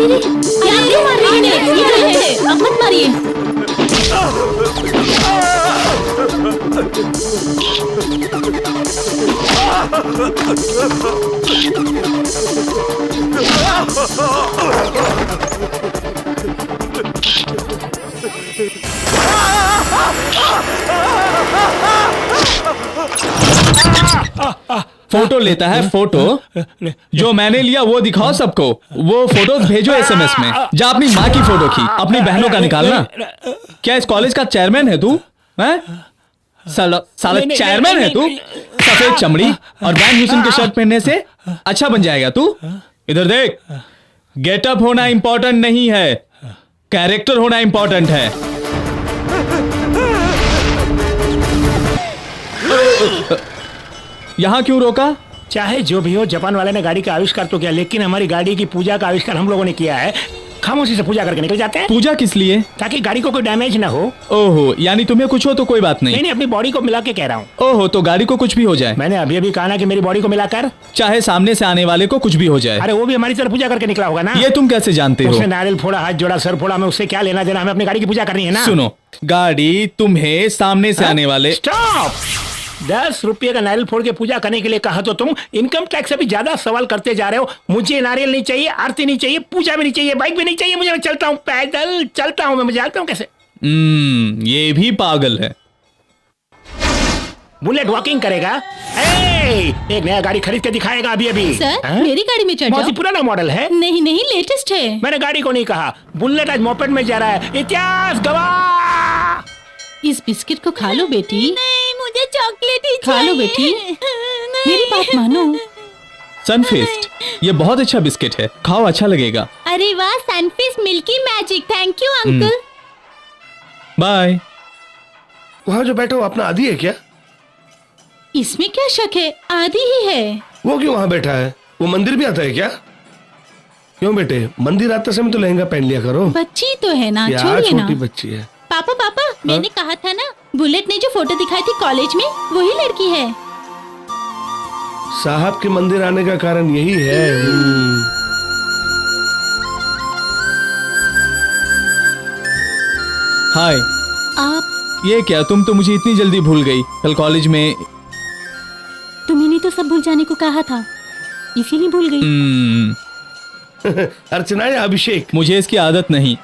अरे क्या क्यों मार रही है? ये क्या है? अब मत मारिए। फोटो लेता है फोटो। जो मैंने लिया वो दिखाओ सबको। वो फोटोज भेजो एसएमएस में। जा अपनी माँ की फोटो खींच, अपनी बहनों का निकालना। क्या इस कॉलेज का चेयरमैन है तू? हैं? साला चेयरमैन है तू? सफेद चमड़ी और वैन ह्यूसन के शर्ट पहनने से अच्छा बन जाएगा तू? इधर देख, गेटअप होना इंपॉर्टेंट नहीं है, कैरेक्टर होना इंपॉर्टेंट है। यहां क्यों रोका? चाहे जो भी हो, जापान वाले ने गाड़ी का आविष्कार तो किया, लेकिन हमारी गाड़ी की पूजा का आविष्कार हम लोगों ने किया है। खामोशी से पूजा करके निकल जाते हैं। पूजा किस लिए? ताकि गाड़ी को कोई डैमेज ना हो। ओहो, यानी तुम्हें कुछ हो तो कोई बात नहीं। नहीं, अपनी बॉडी को मिला के कह रहा हूँ। ओहो, तो गाड़ी को कुछ भी हो जाए? मैंने अभी अभी कहा ना कि मेरी बॉडी को मिलाकर। चाहे सामने से आने वाले को कुछ भी हो जाए। अरे वो भी हमारी तरफ पूजा करके निकला होगा ना। ये तुम कैसे जानते हो? उसने नारियल फोड़ा, हाथ जोड़ा, सर फोड़ा, हमें उससे क्या लेना देना? हमें अपनी गाड़ी की पूजा करनी है ना। सुनो, गाड़ी तुम्हें सामने से आने वाले। स्टॉप! 10 रुपये का नारियल फोड़ के पूजा करने के लिए कहा तो तुम इनकम टैक्स से भी ज्यादा सवाल करते जा रहे हो। मुझे नारियल नहीं चाहिए, आरती नहीं चाहिए, पूजा भी नहीं चाहिए, बाइक भी नहीं चाहिए मुझे। मैं चलता हूँ, पैदल चलता हूँ। मैं जानता हूँ कैसे। ये भी पागल है। बुलेट वॉकिंग करेगा। एक नया गाड़ी खरीद के दिखाएगा अभी अभी। सर, मेरी गाड़ी में चढ़ बहुत जाओ। ही पुराना मॉडल है। नहीं नहीं, लेटेस्ट है। मैंने गाड़ी को नहीं कहा। बुलेट आज मोपेड में जा रहा है। इतिहास गवाह। इस बिस्किट को खा लो बेटी। नहीं, मुझे चॉकलेट ही खा लो चाहिए। बेटी। नहीं। मेरी बात मानो। सनफीस्ट, ये बहुत अच्छा बिस्किट है, खाओ, अच्छा लगेगा। अरे वाह, Sunfeast milky magic. Thank you uncle. Bye. वहाँ जो बैठा हो अपना आदि है क्या? इसमें क्या शक है, आदि ही है। वो क्यों वहाँ बैठा है? वो मंदिर भी आता है क्या? क्यों बेटे, मंदिर आते समय तो लहंगा पहन लिया करो। बच्ची तो है ना, क्या छोड़िए ना। छोटी बच्ची है। पापा पापा, मैंने कहा था ना, बुलेट ने जो फोटो दिखाई थी कॉलेज में, वही लड़की है। साहब के मंदिर आने का कारण यही है। हाय। आप? ये क्या, तुम तो मुझे इतनी जल्दी भूल गई। कल कॉलेज में तुम्ही ने तो सब भूल जाने को कहा था, इसीलिए भूल गई। अर्चना या अभिषेक? मुझे इसकी आदत नहीं।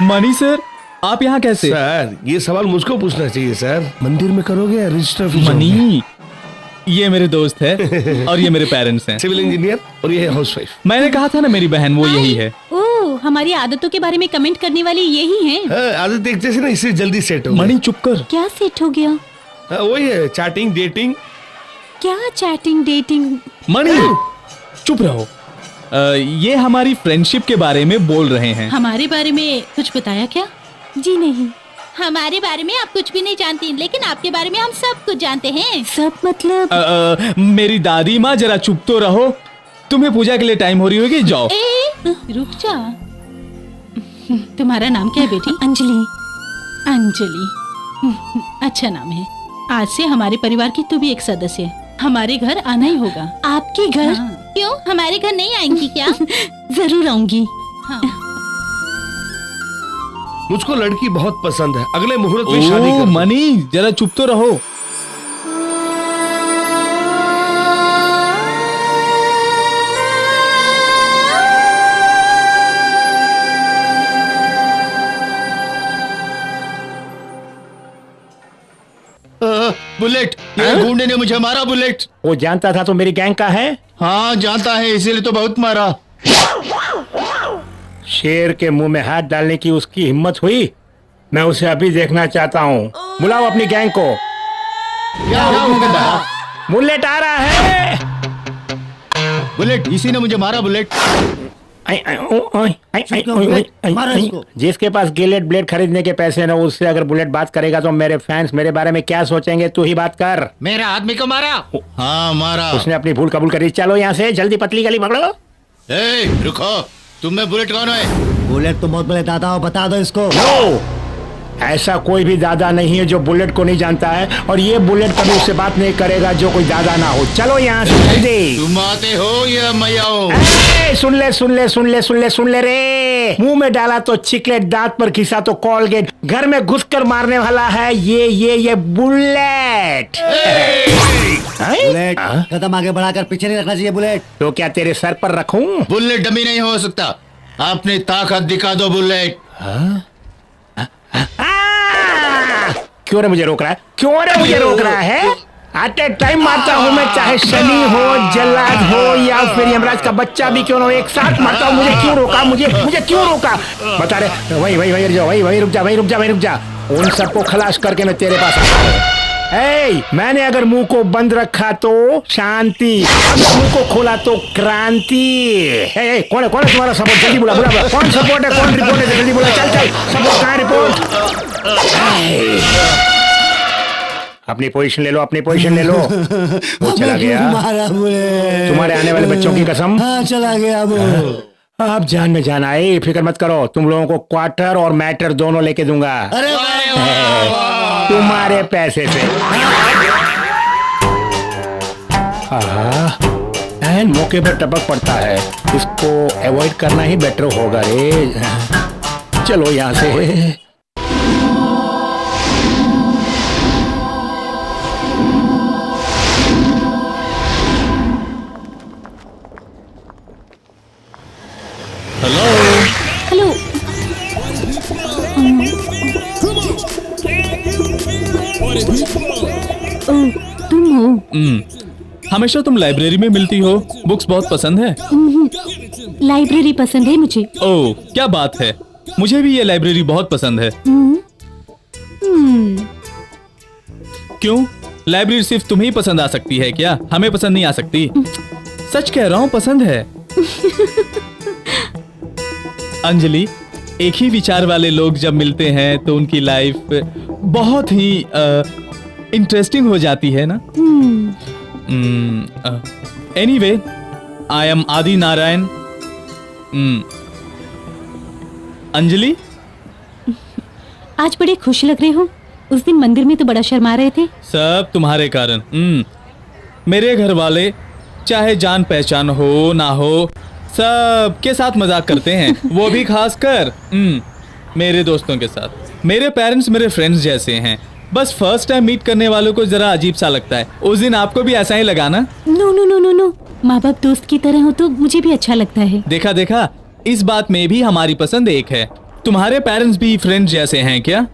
मनी सर, आप यहाँ कैसे? सर, ये सवाल मुझको पूछना चाहिए सर। मंदिर में करोगे या रजिस्टर ऑफिस? मनी, ये मेरे दोस्त है और ये मेरे पेरेंट्स हैं। सिविल इंजीनियर और ये है हाउसवाइफ। मैंने कहा था ना मेरी बहन, वो यही है। ओह, हमारी आदतों के बारे में कमेंट करने वाली यही हैं। हाँ, आदत देखते से ना इससे जल्दी सेट हो। मनी चुप कर। क्या सेट हो गया? हाँ, वही है, चैटिंग डेटिंग। क्या चैटिंग डेटिंग? मनी चुप रहो। ये हमारी फ्रेंडशिप के बारे में बोल रहे हैं। हमारे बारे में कुछ बताया क्या? जी नहीं। हमारे बारे में आप कुछ भी नहीं जानती, लेकिन आपके बारे में हम सब कुछ जानते हैं। सब मतलब? मेरी दादी माँ, जरा चुप तो रहो। तुम्हें पूजा के लिए टाइम हो रही होगी, जाओ। रुक जा। तुम्हारा नाम क्या है बेटी? अंजलि। अंजलि, अच्छा नाम है। आज से हमारे परिवार की तू भी एक सदस्य है। हमारे घर आना ही होगा। आपके घर? हाँ। क्यों, हमारे घर नहीं आएंगी क्या? जरूर आऊंगी। हाँ। मुझको लड़की बहुत पसंद है। अगले मुहूर्त में शादी कर। मनी, जरा चुप तो रहो। बुलेट, ये गुंडे ने मुझे मारा। बुलेट, वो जानता था तो मेरी गैंग का है। हाँ जानता है, इसीलिए तो बहुत मारा। शेर के मुंह में हाथ डालने की उसकी हिम्मत हुई। मैं उसे अभी देखना चाहता हूँ। बुलाओ अपनी गैंग को। बुलेट आ रहा है। बुलेट, इसी ने मुझे मारा। बुलेट, जिसके पास गिलेट ब्लेड खरीदने के पैसे ना, उससे अगर बुलेट बात करेगा तो मेरे फैंस मेरे बारे में क्या सोचेंगे? तू ही बात कर। मेरा आदमी को मारा। हाँ मारा। उसने अपनी भूल कबूल करी। चलो यहाँ से जल्दी, पतली गली पकड़ो। रुको, तुम में बुलेट कौन है? बुलेट तो बहुत बड़े दादा हो, बता दो इसको। नो, ऐसा कोई भी दादा नहीं है जो बुलेट को नहीं जानता है, और ये बुलेट कभी उससे बात नहीं करेगा जो कोई दादा ना हो। चलो यहाँ से जल्दी। तुम आते हो या मैं आऊं? सुन ले सुन ले सुन ले सुन ले सुन ले रे। मुंह में डाला तो चिकलेट, दांत पर घिसा तो कॉलगेट, घर में घुसकर मारने वाला है ये बुलेट। बुलेट कदम आगे बढ़ाकर पीछे नहीं रखना चाहिए बुलेट। तो क्या तेरे सर पर रखूं? बुलेट डमी नहीं हो सकता, अपनी ताकत दिखा दो बुलेट। क्यों रे मुझे रोक रहा है? क्यों रे मुझे रोक रहा है? आते टाइम मारता हूँ मैं, चाहे शनि हो, जल्लाद हो या फिर यमराज का बच्चा भी क्यों ना हो, एक साथ मारता हूँ। मुझे क्यों रोका? मुझे क्यों रोका? बता रहे। वही रुक जा। उन सबको खलास करके मैं तेरे पास आता हूँ। मैंने अगर मुंह को बंद रखा तो शांति, अगर मुंह को खोला तो क्रांति। कौन है तुम्हारा सपोर्ट? जल्दी बुला। कौन सपोर्ट है? कौन रिपोर्ट है? जल्दी बुला। चल सपोर्ट कहाँ है? रिपोर्ट। अपनी पोजीशन ले लो। वो चला गया। तुम्हारे आने वाले बच्चों की कसम। हाँ चला गया वो। आप जान में जान आए, फिक्र मत करो। तुम लोगों को क्वार्टर और मैटर दोनों लेके दूंगा। अरे तुम्हारे पैसे से। एंड मौके पर टपक पड़ता है, इसको अवॉइड करना ही बेटर होगा रे। चलो यहाँ से। हेलो। ओह, तुम हो? हमेशा तुम लाइब्रेरी में मिलती हो, बुक्स बहुत पसंद है। लाइब्रेरी पसंद है मुझे। ओह, क्या बात है, मुझे भी ये लाइब्रेरी बहुत पसंद है। क्यों, लाइब्रेरी सिर्फ तुम्हें ही पसंद आ सकती है क्या? हमें पसंद नहीं आ सकती? सच कह रहा हूँ, पसंद है। अंजलि, एक ही विचार वाले लोग जब मिलते हैं तो उनकी लाइफ बहुत ही इंटरेस्टिंग हो जाती है ना। एनीवे, आई एम आदि नारायण। अंजलि, आज बड़े खुश लग रहे हो। उस दिन मंदिर में तो बड़ा शर्मा रहे थे। सब तुम्हारे कारण। मेरे घर वाले चाहे जान पहचान हो ना हो, सब के साथ मजाक करते हैं, वो भी खासकर मेरे दोस्तों के साथ। मेरे पेरेंट्स मेरे फ्रेंड्स जैसे हैं, बस फर्स्ट टाइम मीट करने वालों को जरा अजीब सा लगता है। उस दिन आपको भी ऐसा ही लगा ना? नो, माँ बाप दोस्त की तरह हो तो मुझे भी अच्छा लगता है। देखा, इस बात में भी हमारी पसंद एक है। तुम्हारे पेरेंट्स भी फ्रेंड्स जैसे हैं क्या?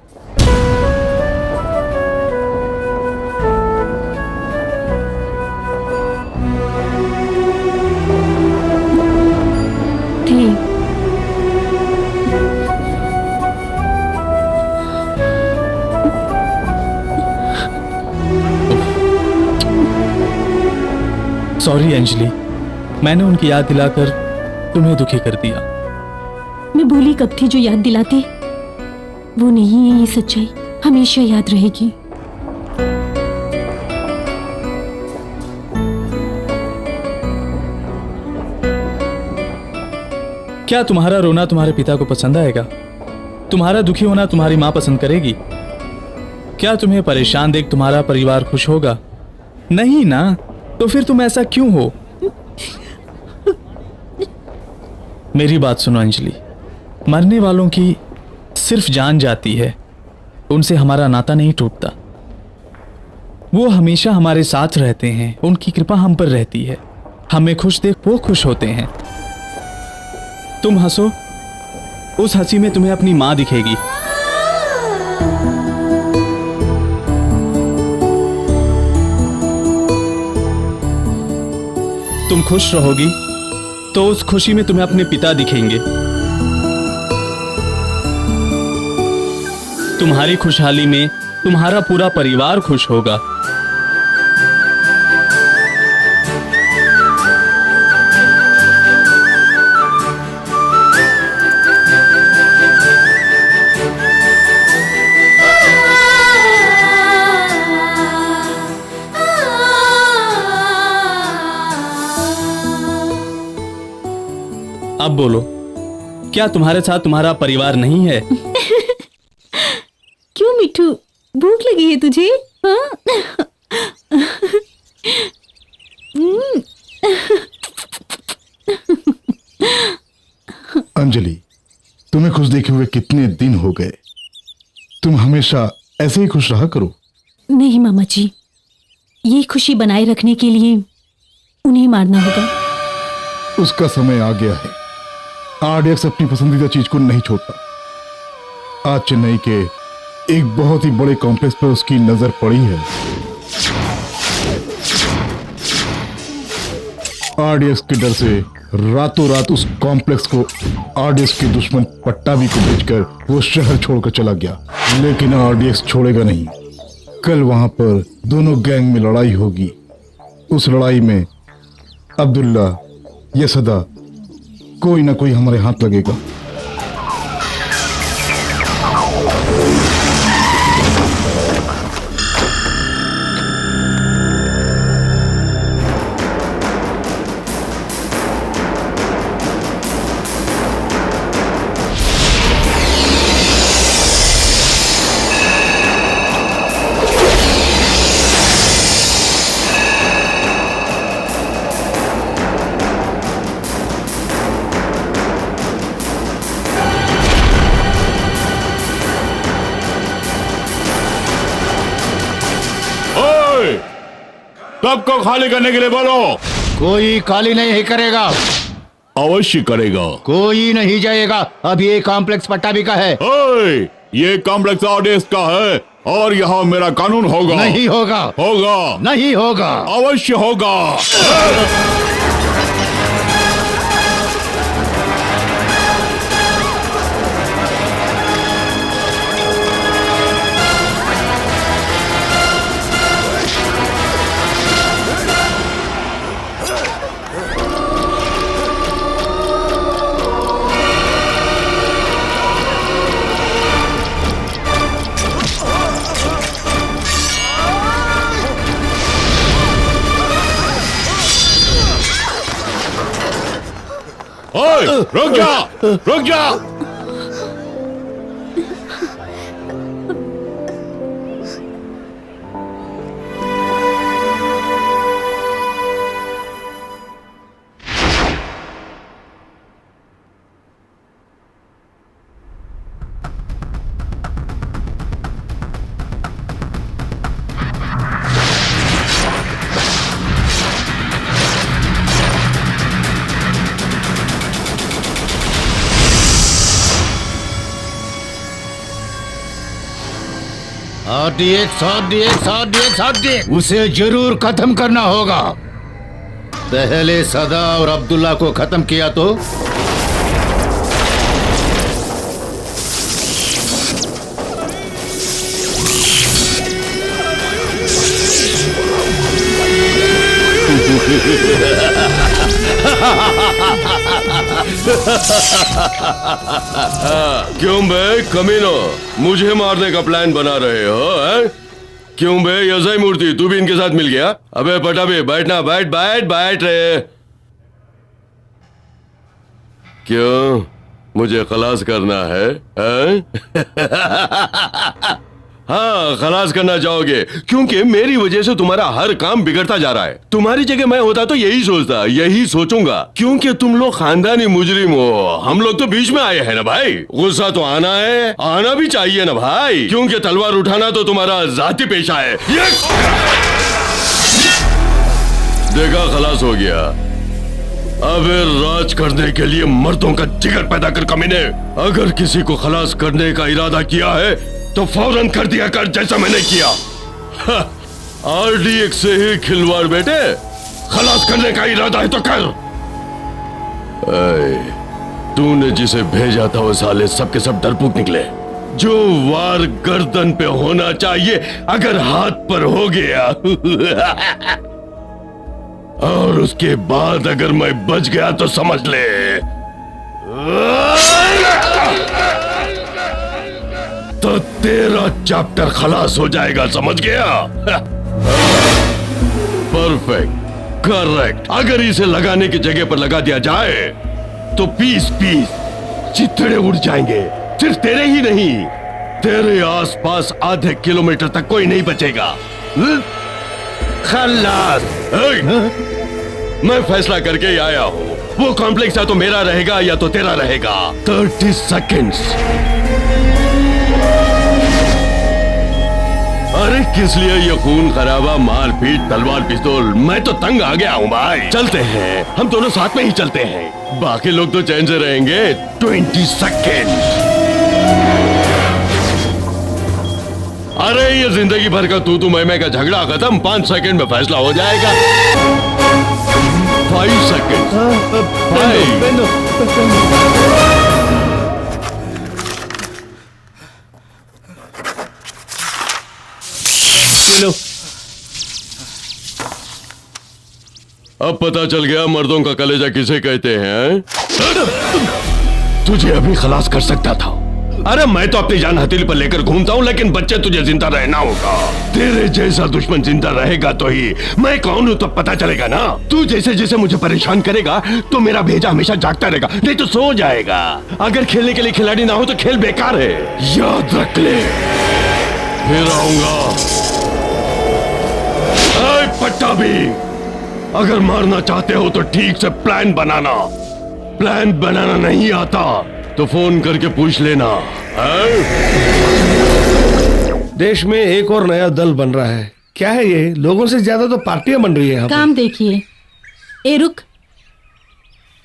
सॉरी अंजलि, मैंने उनकी याद दिलाकर तुम्हें दुखी कर दिया। मैं भूली कब थी जो याद दिलाते। वो नहीं है, ये सच्चाई हमेशा याद रहेगी। क्या तुम्हारा रोना तुम्हारे पिता को पसंद आएगा? तुम्हारा दुखी होना तुम्हारी माँ पसंद करेगी? क्या तुम्हें परेशान देख तुम्हारा परिवार खुश होगा? नहीं ना, तो फिर तुम ऐसा क्यों हो? मेरी बात सुनो अंजलि, मरने वालों की सिर्फ जान जाती है, उनसे हमारा नाता नहीं टूटता। वो हमेशा हमारे साथ रहते हैं, उनकी कृपा हम पर रहती है। हमें खुश देख वो खुश होते हैं। तुम हंसो, उस हंसी में तुम्हें अपनी माँ दिखेगी। तुम खुश रहोगी तो उस खुशी में तुम्हें अपने पिता दिखेंगे। तुम्हारी खुशहाली में तुम्हारा पूरा परिवार खुश होगा। अब बोलो, क्या तुम्हारे साथ तुम्हारा परिवार नहीं है? भूख लगी है तुझे? हाँ? अंजलि, तुम्हें खुश देखे हुए कितने दिन हो गए। तुम हमेशा ऐसे ही खुश रहा करो। नहीं मामा जी, ये खुशी बनाए रखने के लिए उन्हें मारना होगा। उसका समय आ गया है। आरडीएक्स अपनी पसंदीदा चीज को नहीं छोड़ता। आज चेन्नई के एक बहुत ही बड़े कॉम्प्लेक्स पर उसकी नजर पड़ी है। आरडीएक्स के डर से रातों रात उस कॉम्प्लेक्स को आरडीएक्स के दुश्मन पट्टाभी को बेचकर वो शहर छोड़कर चला गया। लेकिन आरडीएक्स छोड़ेगा नहीं। कल वहां पर दोनों गैंग में लड़ाई होगी। उस लड़ाई में अब्दुल्ला या सदा कोई ना कोई हमारे हाथ लगेगा। सबको खाली करने के लिए बोलो। कोई खाली नहीं करेगा। अवश्य करेगा। कोई नहीं जाएगा। अब ये कॉम्प्लेक्स पट्टाभी का है। ओए, ये कॉम्प्लेक्स आरडीएक्स का है और यहाँ मेरा कानून होगा। नहीं होगा। होगा। नहीं होगा। अवश्य होगा। ओए, रुक जा, रुक जा। आरडीएक्स उसे जरूर खत्म करना होगा। पहले सदा और अब्दुल्ला को खत्म किया तो क्यों बे कमीनो, मुझे मारने का प्लान बना रहे हो है? क्यों बे यजय मूर्ति, तू भी इनके साथ मिल गया? अबे पटाबे बैठना, बैठ बैठ बैठ रे। क्यों, मुझे खलास करना है? हाँ, खलास करना चाहोगे क्योंकि मेरी वजह से तुम्हारा हर काम बिगड़ता जा रहा है। तुम्हारी जगह मैं होता तो यही सोचता, यही सोचूंगा, क्योंकि तुम लोग खानदानी मुजरिम हो। हम लोग तो बीच में आए हैं ना भाई। गुस्सा तो आना है, आना भी चाहिए ना भाई, क्योंकि तलवार उठाना तो तुम्हारा जाती पेशा है। देखा, खलास हो गया। अब राज करने के लिए मर्दों का जिगर पैदा कर कमीने। अगर किसी को खलास करने का इरादा किया है तो फौरन कर दिया कर, जैसा मैंने किया। आरडीएक्स से ही खिलवाड़ बेटे, खलास करने का इरादा है तो कर। तूने जिसे भेजा था वो साले सबके सब डरपोक निकले। जो वार गर्दन पे होना चाहिए अगर हाथ पर हो गया और उसके बाद अगर मैं बच गया तो समझ ले तो तेरा चैप्टर खलास हो जाएगा, समझ गया? Perfect, correct. अगर इसे लगाने की जगह पर लगा दिया जाए तो पीस पीस चिथड़े उड़ जाएंगे। सिर्फ तेरे ही नहीं, तेरे आसपास आधे किलोमीटर तक कोई नहीं बचेगा। खल्लास। मैं फैसला करके ही आया हूँ, वो कॉम्प्लेक्स या तो मेरा रहेगा या तो तेरा रहेगा। 30 सेकेंड्स। अरे किस लिए ये खून खराबा, मारपीट, तलवार पिस्तौल? मैं तो तंग आ गया हूँ भाई। चलते हैं, हम दोनों साथ में ही चलते हैं, बाकी लोग तो चैन से रहेंगे। 20 सेकेंड। अरे ये जिंदगी भर का तू मैं का झगड़ा खत्म, 5 सेकंड में फैसला हो जाएगा। 5 सेकंड। चलो। अब पता चल गया मर्दों का कलेजा किसे कहते हैं? तुझे अभी खलास कर सकता था। अरे मैं तो अपनी जान हथेली पर लेकर घूमता हूँ, लेकिन बच्चे तुझे जिंदा रहना होगा। तेरे जैसा दुश्मन जिंदा रहेगा तो ही मैं कौन हूँ तो पता चलेगा ना। तू जैसे जैसे मुझे परेशान करेगा तो मेरा भेजा हमेशा जागता रहेगा, नहीं तो सो जाएगा। अगर खेलने के लिए खिलाड़ी ना हो तो खेल बेकार है, याद रख ले। फिर आऊंगा। पट्टा भी, अगर मारना चाहते हो तो ठीक से प्लान बनाना। प्लान बनाना नहीं आता तो फोन करके पूछ लेना। देश में एक और नया दल बन रहा है। क्या है ये? लोगों से ज्यादा तो पार्टियां बन रही है यहाँ पे। काम देखिए। ए रुक,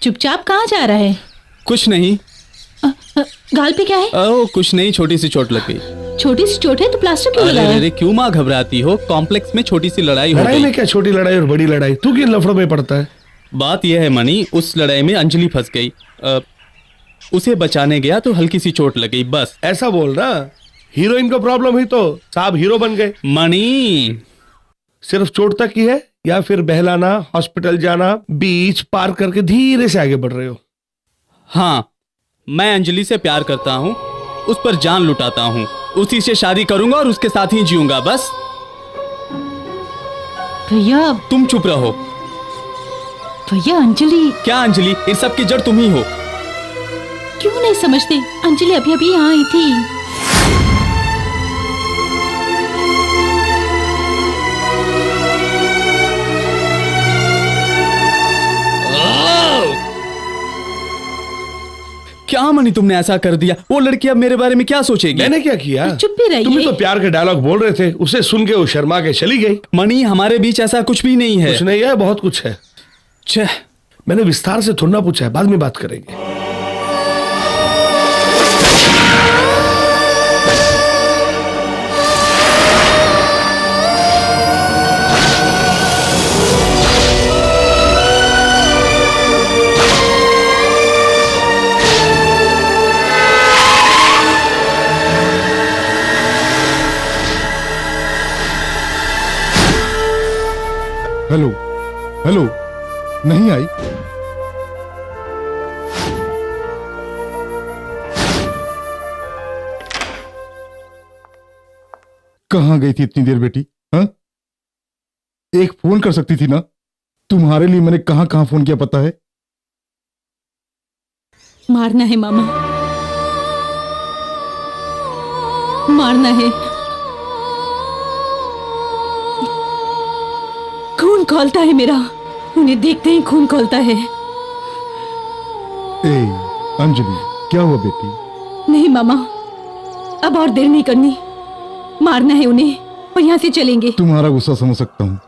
चुपचाप कहाँ जा रहा है? कुछ नहीं। गाल पे क्या है? ओह कुछ नहीं, छोटी सी चोट लग गई। छोटी सी चोट है तो प्लास्टर क्यों लगाया? अरे क्यों माँ घबराती हो? कॉम्प्लेक्स में छोटी सी लड़ाई हो लड़ाई गई। में क्या छोटी लड़ाई और बड़ी लड़ाई? तू किन लफड़ों में पड़ता है? बात यह है मनी, उस लड़ाई में अंजलि फंस गई। उसे बचाने गया तो हल्की सी चोट लग गई, बस। ऐसा बोल ना। हीरोइन को प्रॉब्लम हुई तो साहब हीरो बन गए। मनी सिर्फ चोट तक ही है या फिर बहलाना, हॉस्पिटल जाना, बीच पार करके धीरे से आगे बढ़ रहे हो? हाँ, मैं अंजलि से प्यार करता हूँ, उस पर जान लुटाता हूँ, उसी से शादी करूंगा और उसके साथ ही जीऊंगा, बस। भैया तुम चुप रहो। भैया अंजलि। क्या अंजलि? इन सब की जड़ तुम ही हो। क्यों नहीं समझते? अंजलि अभी अभी यहाँ आई थी। क्या मनी तुमने ऐसा कर दिया? वो लड़की अब मेरे बारे में क्या सोचेगी? मैंने क्या किया? चुप भी रहिए। तुम तो प्यार के डायलॉग बोल रहे थे, उसे सुन के वो शर्मा के चली गई। मनी हमारे बीच ऐसा कुछ भी नहीं है। कुछ नहीं है, बहुत कुछ है। छह, मैंने विस्तार से थोड़ा पूछा है, बाद में बात करेंगे। हेलो हेलो, नहीं आई? कहाँ गई थी इतनी देर बेटी? हाँ, एक फोन कर सकती थी ना? तुम्हारे लिए मैंने कहाँ कहाँ फोन किया पता है? मारना है मामा, मारना है। खून खौलता है मेरा, उन्हें देखते ही खून खौलता है। ए अंजलि, क्या हुआ बेटी? नहीं मामा, अब और देर नहीं करनी, मारना है उन्हें और यहाँ से चलेंगे। तुम्हारा गुस्सा समझ सकता हूँ,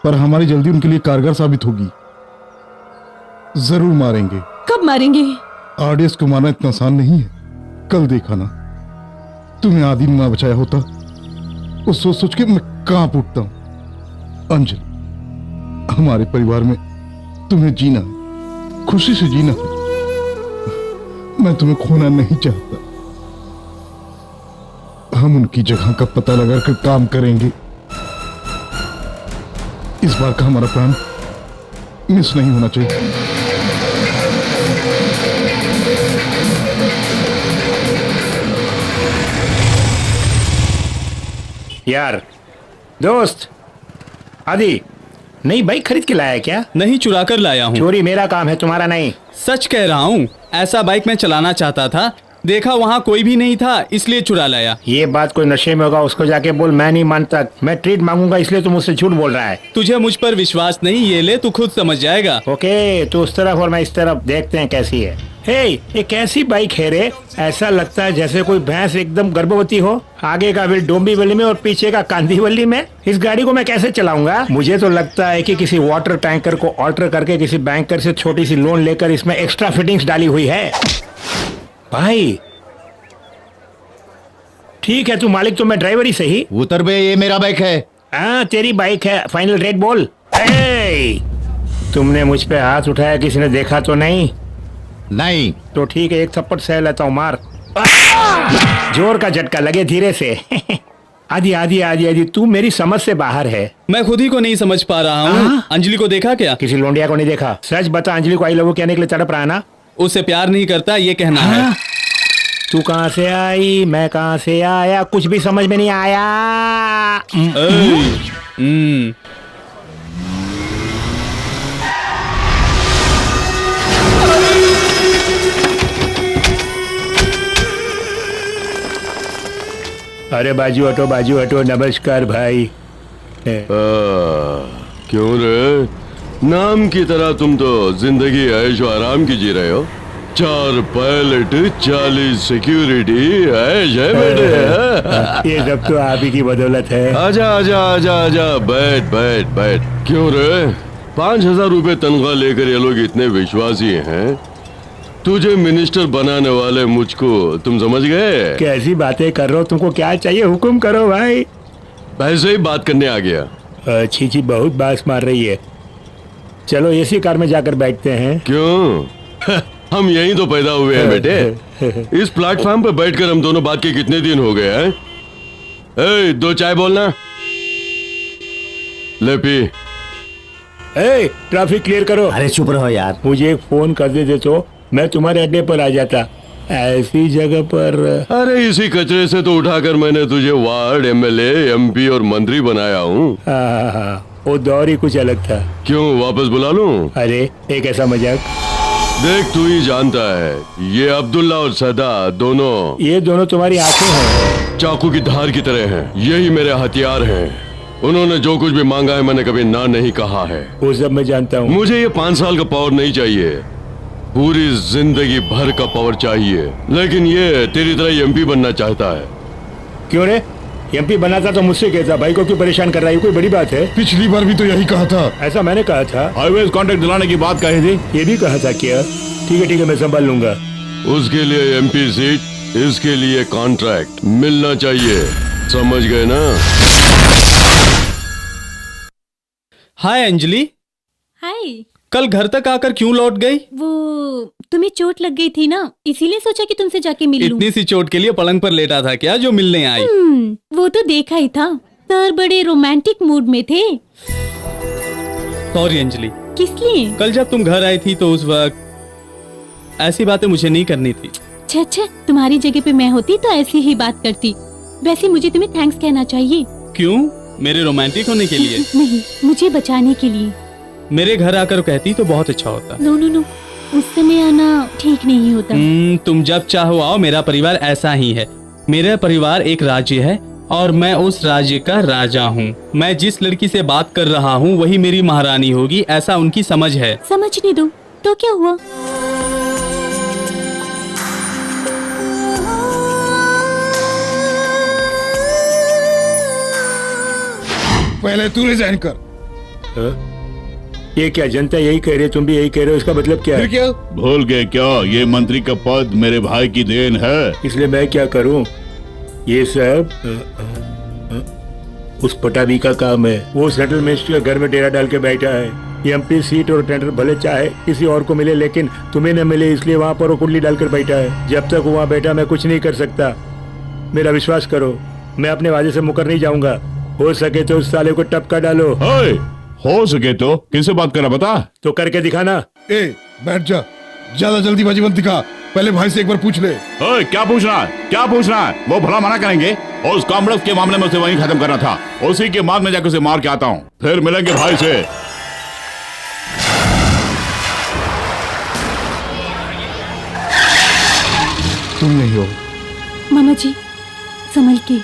पर हमारी जल्दी उनके लिए कारगर साबित होगी। जरूर मारेंगे। कब मारेंगे? आरडीएस को मारना इतना आसान नहीं है। कल देखा ना, तुम्हें आदि ने ना बचाया होता, उस सोच सोच के मैं कांप उठता हूं। अंजलि, हमारे परिवार में तुम्हें जीना, खुशी से जीना, मैं तुम्हें खोना नहीं चाहता। हम उनकी जगह का पता लगाकर काम करेंगे। इस बार का हमारा प्लान मिस नहीं होना चाहिए। यार दोस्त आदि, नई बाइक खरीद के लाया क्या? नहीं, चुरा कर लाया हूँ। चोरी मेरा काम है, तुम्हारा नहीं। सच कह रहा हूँ, ऐसा बाइक मैं चलाना चाहता था, देखा वहाँ कोई भी नहीं था इसलिए चुरा लाया। ये बात कोई नशे में होगा, उसको जाके बोल मैं नहीं मानता, मैं ट्रीट मांगूंगा इसलिए तू मुझसे झूठ बोल रहा है। तुझे मुझ पर विश्वास नहीं, ये ले तू खुद समझ जाएगा। ओके, तू उस तरफ और मैं इस तरफ, देखते हैं कैसी है। हे, ये कैसी बाइक है रे? ऐसा लगता है जैसे कोई भैंस एकदम गर्भवती हो। आगे का व्हील डोंबिवली में और पीछे का कांदीवली में। इस गाड़ी को मैं कैसे चलाऊंगा? मुझे तो लगता है कि किसी वाटर टैंकर को ऑल्टर करके किसी बैंकर से छोटी सी लोन लेकर इसमें एक्स्ट्रा फिटिंग्स डाली हुई है। भाई ठीक है, तू मालिक तो मैं ड्राइवर ही सही। उतर बे, ये मेरा बाइक है। हाँ तेरी बाइक है, फाइनल रेट बोल। ए, तुमने मुझ पे हाथ उठाया, किसी ने देखा तो नहीं? नहीं। तो ठीक है, एक थप्पड़ सह लेता हूँ, मार। जोर का झटका लगे धीरे से। आदि आदि आदि आदि, तू मेरी समझ से बाहर है। मैं खुद ही को नहीं समझ पा रहा हूँ। अंजलि को देखा क्या? किसी लोंडिया को नहीं देखा। सच बता, अंजलि को आई लव यू कहने के लिए तड़प रहा है ना? उससे प्यार नहीं करता ये कहना है। तू कहाँ से आई, मैं कहाँ से आया, कुछ भी समझ में नहीं आया। अरे बाजू हटो, नमस्कार भाई। क्यों रे, नाम की तरह तुम तो जिंदगी ऐशो आराम की जी रहे हो। 4 पायलट, 40 सिक्योरिटी, ऐश है बेटे। ये सब तो आप ही की बदौलत है। आजा आजा आजा आजा, बैठ बैठ बैठ। क्यों रे, 5,000 रुपए तनख्वाह लेकर ये लोग इतने विश्वासी हैं। तुझे मिनिस्टर बनाने वाले मुझको तुम समझ गए? कैसी बातें कर रहे हो, तुमको क्या चाहिए, हुक्म करो भाई। पैसे ही बात करने आ गया। अच्छी जी, बहुत बास मार रही है। चलो एसी कार में जाकर बैठते हैं। क्यों? हम यहीं तो पैदा हुए हैं बेटे। इस प्लेटफॉर्म पे बैठकर हम दोनों बात के कितने दिन हो गए हैं? ए, 2 चाय बोलना। ले पी। ए, ट्रैफिक क्लियर करो। अरे चुप रहो यार। मुझे एक फोन कर देते तो मैं तुम्हारे अड्डे पर आ जाता। ऐसी जगह पर। अरे इसी कचरे से तो उठाकर मैंने तुझे वार्ड, एमएलए, एमपी और मंत्री बनाया हूँ। वो दौर ही कुछ अलग था। क्यों, वापस बुला लूं? अरे एक ऐसा मजाक। देख, तू ही जानता है, ये अब्दुल्ला और सदा दोनों, ये दोनों तुम्हारी आंखें हैं। चाकू की धार की तरह हैं। यही मेरे हथियार हैं। उन्होंने जो कुछ भी मांगा है मैंने कभी ना नहीं कहा है। वो सब मैं जानता हूँ। मुझे ये 5 साल का पावर नहीं चाहिए, पूरी जिंदगी भर का पावर चाहिए। लेकिन ये तेरी तरह एमपी बनना चाहता है। क्यों रे, एमपी बनाता तो मुझसे कहता, भाई को क्यों परेशान कर रहा है, कोई बड़ी बात है? पिछली बार भी तो यही कहा था। ऐसा मैंने कहा था। हाईवे कॉन्ट्रैक्ट दिलाने की बात कही थी। ये भी कहा था क्या? ठीक है मैं संभाल लूंगा। उसके लिए एमपी सीट, इसके लिए कॉन्ट्रैक्ट मिलना चाहिए। समझ गए ना? हाय अंजलि, हाय। कल घर तक आकर क्यों लौट गई? वो तुम्हें चोट लग गई थी ना, इसीलिए सोचा कि तुमसे जाके मिल लूं। इतनी सी चोट के लिए पलंग पर लेटा था क्या जो मिलने आई? वो तो देखा ही था। सर बड़े रोमांटिक मूड में थे। सॉरी अंजलि। किस लिए? कल जब तुम घर आई थी तो उस वक्त ऐसी बातें मुझे नहीं करनी थी। अच्छा, तुम्हारी जगह पे मैं होती तो ऐसी ही बात करती। वैसे मुझे तुम्हें थैंक्स कहना चाहिए। क्यों? मेरे रोमांटिक होने के लिए? नहीं, मुझे बचाने के लिए। मेरे घर आकर कहती तो बहुत अच्छा होता। नो, उस समय आना ठीक नहीं होता। तुम जब चाहो आओ, मेरा परिवार ऐसा ही है। मेरा परिवार एक राज्य है और मैं उस राज्य का राजा हूँ। मैं जिस लड़की से बात कर रहा हूँ वही मेरी महारानी होगी, ऐसा उनकी समझ है। समझने दो, तो क्या हुआ? पहले तू रिजाइन कर। ये क्या, जनता यही कह रही है, तुम भी यही कह रहे हो, इसका मतलब क्या है? फिर क्या? भूल गए क्या, ये मंत्री का पद मेरे भाई की देन है। इसलिए मैं क्या करूं? ये सब उस पटाबी का काम है। वो सेंट्रल मिनिस्टर के घर में डेरा डाल के बैठा है। एमपी सीट और टेंडर भले चाहे किसी और को मिले, लेकिन तुम्हें न मिले, इसलिए वहाँ पर वो कुंडली डालकर बैठा है। जब तक वहाँ बैठा मैं कुछ नहीं कर सकता। मेरा विश्वास करो, मैं अपने वादे से मुकर नहीं जाऊंगा। हो सके तो उस साले को टपका डालो। हो सके तो किससे बात करा बता? तो करके दिखाना। ए, बैठ जा, ज्यादा जल्दीबाजी मत दिखा। पहले भाई से एक बार पूछ ले। क्या पूछना है? वो भला मना करेंगे। और उस कॉम्प्लेक्स के मामले में उसे वहीं खत्म करना था। उसी के बाद में जाकर उसे मार के आता हूँ, फिर मिलेंगे भाई से। तुम यही हो। मामा जी संभल के।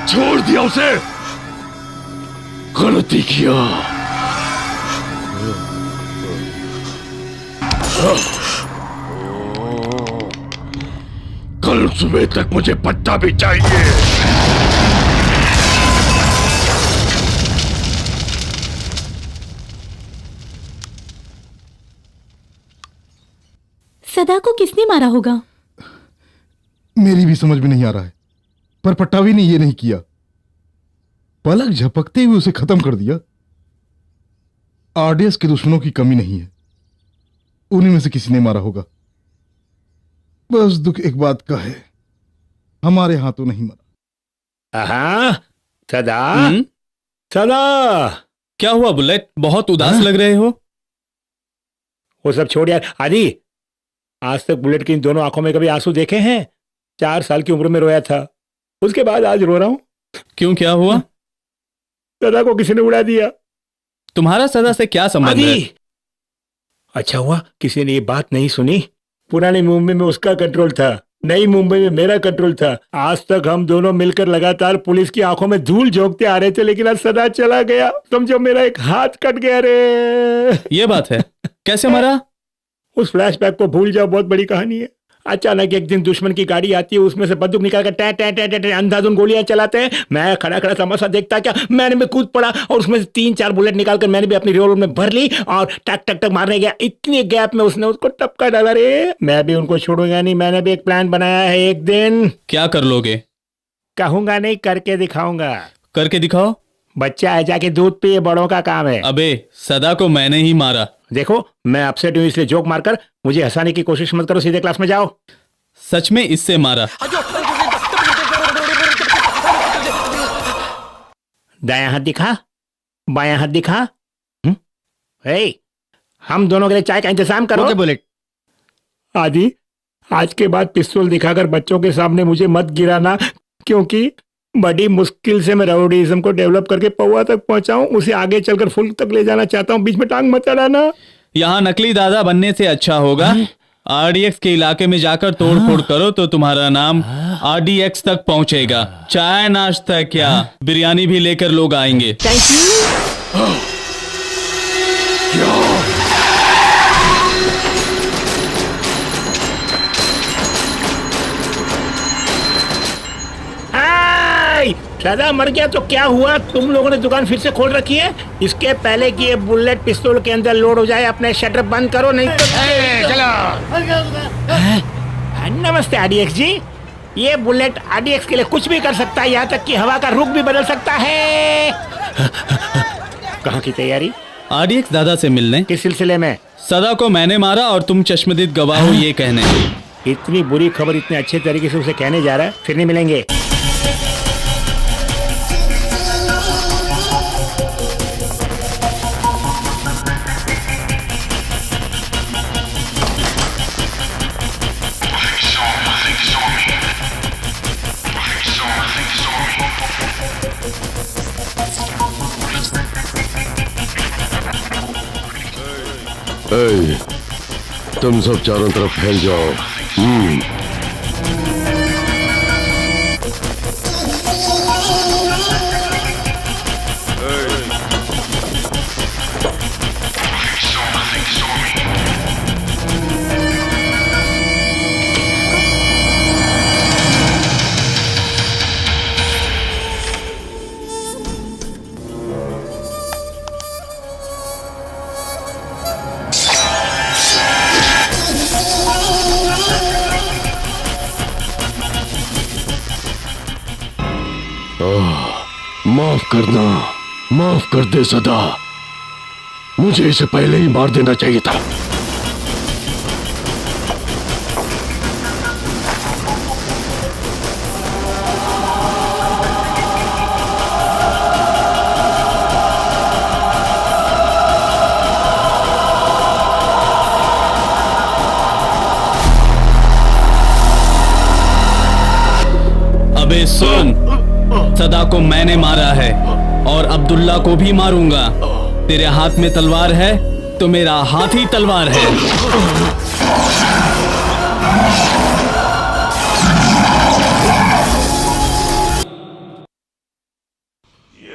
छोड़ दिया उसे, गलती किया। कल सुबह तक मुझे पट्टा भी चाहिए। सदा को किसने मारा होगा? मेरी भी समझ में नहीं आ रहा है, पर पट्टावी ने यह नहीं किया। पलक झपकते हुए उसे खत्म कर दिया। आरडीएस के दुश्मनों की कमी नहीं है, उन्हीं में से किसी ने मारा होगा। बस दुख एक बात का है, हमारे हाथों नहीं मरा। हाँ सदा, सदा क्या हुआ बुलेट, बहुत उदास लग रहे हो? वो सब छोड़ यार। आदि, आज तक बुलेट की इन दोनों आंखों में कभी आंसू देखे हैं? 4 साल की उम्र में रोया था, उसके बाद आज रो रहा हूं। क्यों, क्या हुआ? सदा को किसी ने उड़ा दिया। तुम्हारा सदा से क्या संबंध है? आदि, अच्छा हुआ किसी ने ये बात नहीं सुनी। पुरानी मुंबई में उसका कंट्रोल था, नई मुंबई में मेरा कंट्रोल था। आज तक हम दोनों मिलकर लगातार पुलिस की आंखों में धूल झोंकते आ रहे थे, लेकिन आज सदा चला गया। समझो मेरा एक हाथ कट गया रे। ये बात है, कैसे मरा? उस फ्लैशबैक को भूल जाओ, बहुत बड़ी कहानी है। अचानक एक दिन दुश्मन की गाड़ी आती है, उसमें से बंदूक निकाल कर टै टै टै टै टै अंधाधुंध गोलियां चलाते हैं। मैं खड़ा खड़ा तमाशा देखता क्या, मैंने भी कूद पड़ा और उसमें से 3-4 बुलेट निकालकर मैंने भी अपनी रिवॉल्वर में भर ली और टक टक टक मारने गया। इतनी गैप में उसने उसको टपका डाला रे। मैं भी उनको छोड़ूंगा नहीं, मैंने भी एक प्लान बनाया है। एक दिन क्या कर लोगे? कहूंगा नहीं, करके दिखाऊंगा। करके दिखाओ। बच्चा है, जाके दूध पिए, बड़ों का काम है। अबे सदा को मैंने ही मारा। देखो मैं अपसेट हूं, इसलिए जोक मारकर मुझे हंसाने की कोशिश मत करो, सीधे क्लास में जाओ। सच में इससे मारा? दायां हाथ दिखा, बायां हाथ दिखा। हम दोनों के लिए चाय का इंतजाम करो। Okay bullet. आदि, आज के बाद पिस्तौल दिखाकर बच्चों के सामने मुझे मत गिराना, क्योंकि बड़ी मुश्किल से मैं राउडीज़म को डेवलप करके पौवा तक पहुंचाऊं, उसे आगे चलकर फुल तक ले जाना चाहता हूं। बीच में टांग मत अड़ाना। यहाँ नकली दादा बनने से अच्छा होगा आरडीएक्स के इलाके में जाकर तोड़ फोड़ करो तो तुम्हारा नाम आरडीएक्स तक पहुंचेगा। चाय नाश्ता क्या, बिरयानी भी लेकर लोग आएंगे। Thank you. सदा मर गया तो क्या हुआ? तुम लोगों ने दुकान फिर से खोल रखी है। इसके पहले कि ये बुलेट पिस्तौल के अंदर लोड हो जाए, अपने शटर बंद करो, नहीं तो चलो। नमस्ते आरडीएक्स जी। ये बुलेट आरडीएक्स के लिए कुछ भी कर सकता है, यहाँ तक कि हवा का रुख भी बदल सकता है। कहाँ की तैयारी? आरडीएक्स दादा से मिलने। किस सिलसिले में? सदा को मैंने मारा और तुम चश्मदीद गवाह हो ये कहने। इतनी बुरी खबर इतने अच्छे तरीके से उसे कहने जा रहा है, फिर नहीं मिलेंगे। ए, तुम सब चारों तरफ फैल जाओ। माफ करना, माफ कर दे सदा। मुझे इसे पहले ही मार देना चाहिए था। अबे सुन, सदा को मैंने मारा है और अब्दुल्ला को भी मारूंगा। तेरे हाथ में तलवार है तो मेरा हाथ ही तलवार है।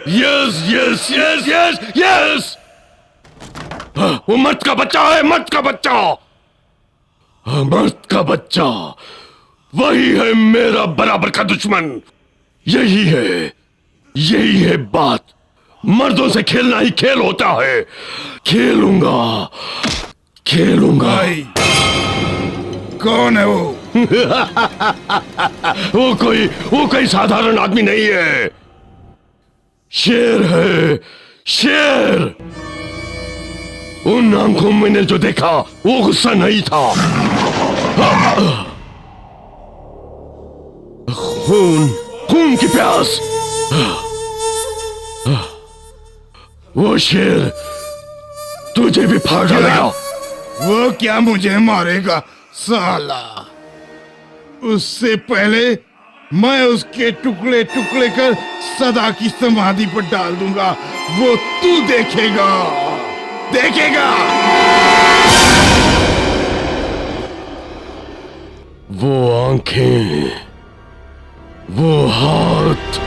Yes yes yes yes yes. वो मर्द का बच्चा है, मर्द का बच्चा, मर्द का बच्चा। वही है मेरा बराबर का दुश्मन। यही है बात। मर्दों से खेलना ही खेल होता है। खेलूंगा। कौन है वो? वो कोई साधारण आदमी नहीं है। शेर है, शेर। उन आंखों में मैंने जो देखा वो गुस्सा नहीं था, खून की प्यास। वो शेर तुझे भी फाड़ डालेगा। वो क्या मुझे मारेगा साला? उससे पहले मैं उसके टुकड़े टुकड़े कर सदा की समाधि पर डाल दूंगा। वो तू देखेगा। वो आंखें, वो हाथ,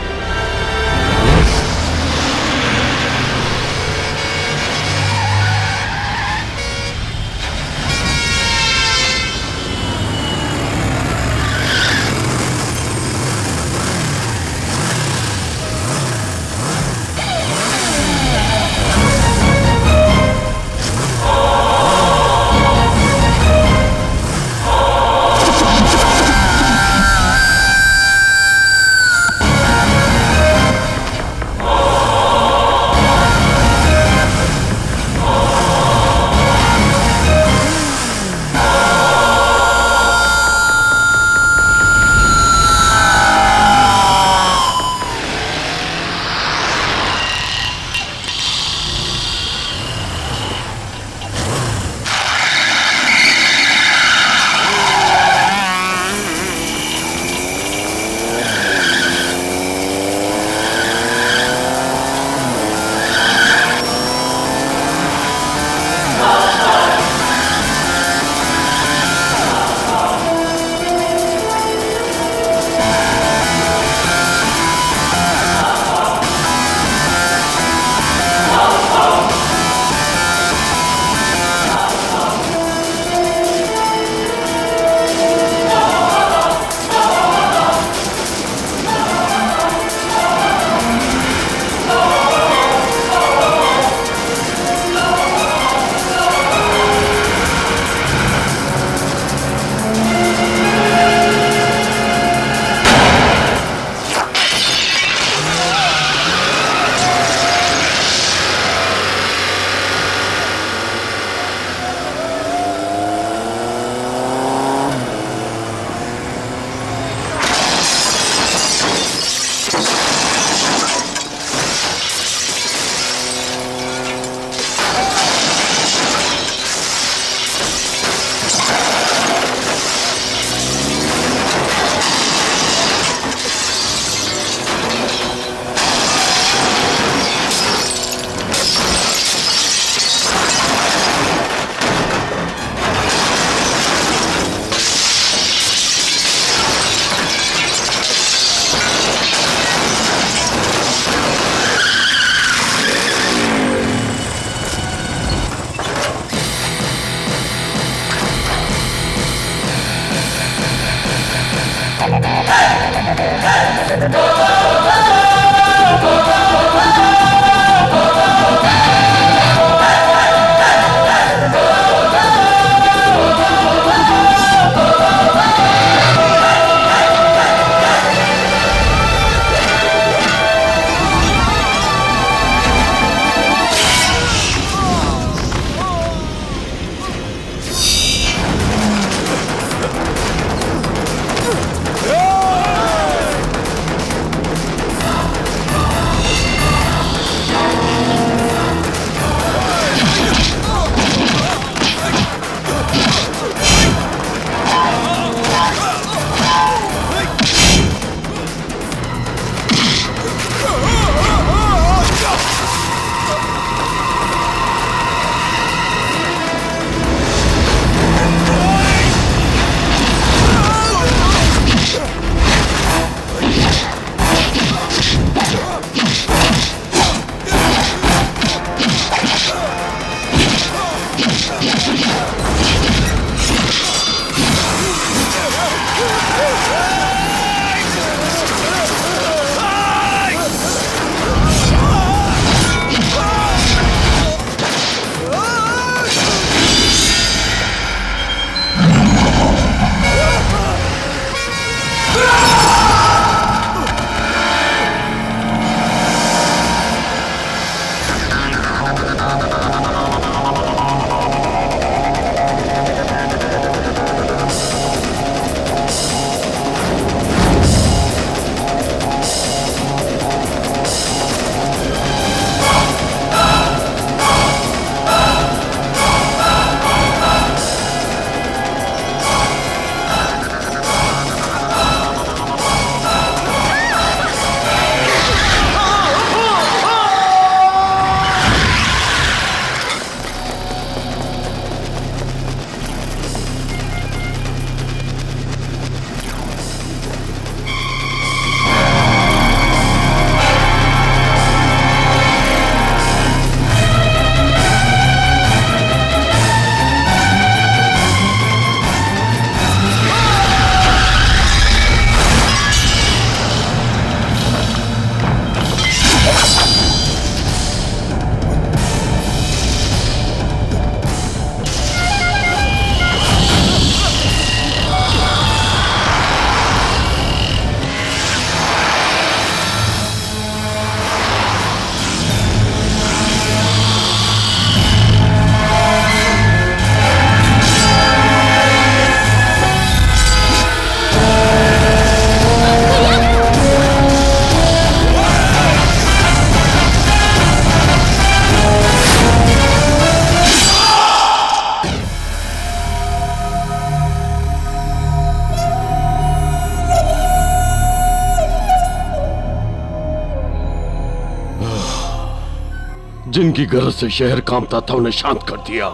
जिनकी गरज से शहर कांपता था उन्हें शांत कर दिया।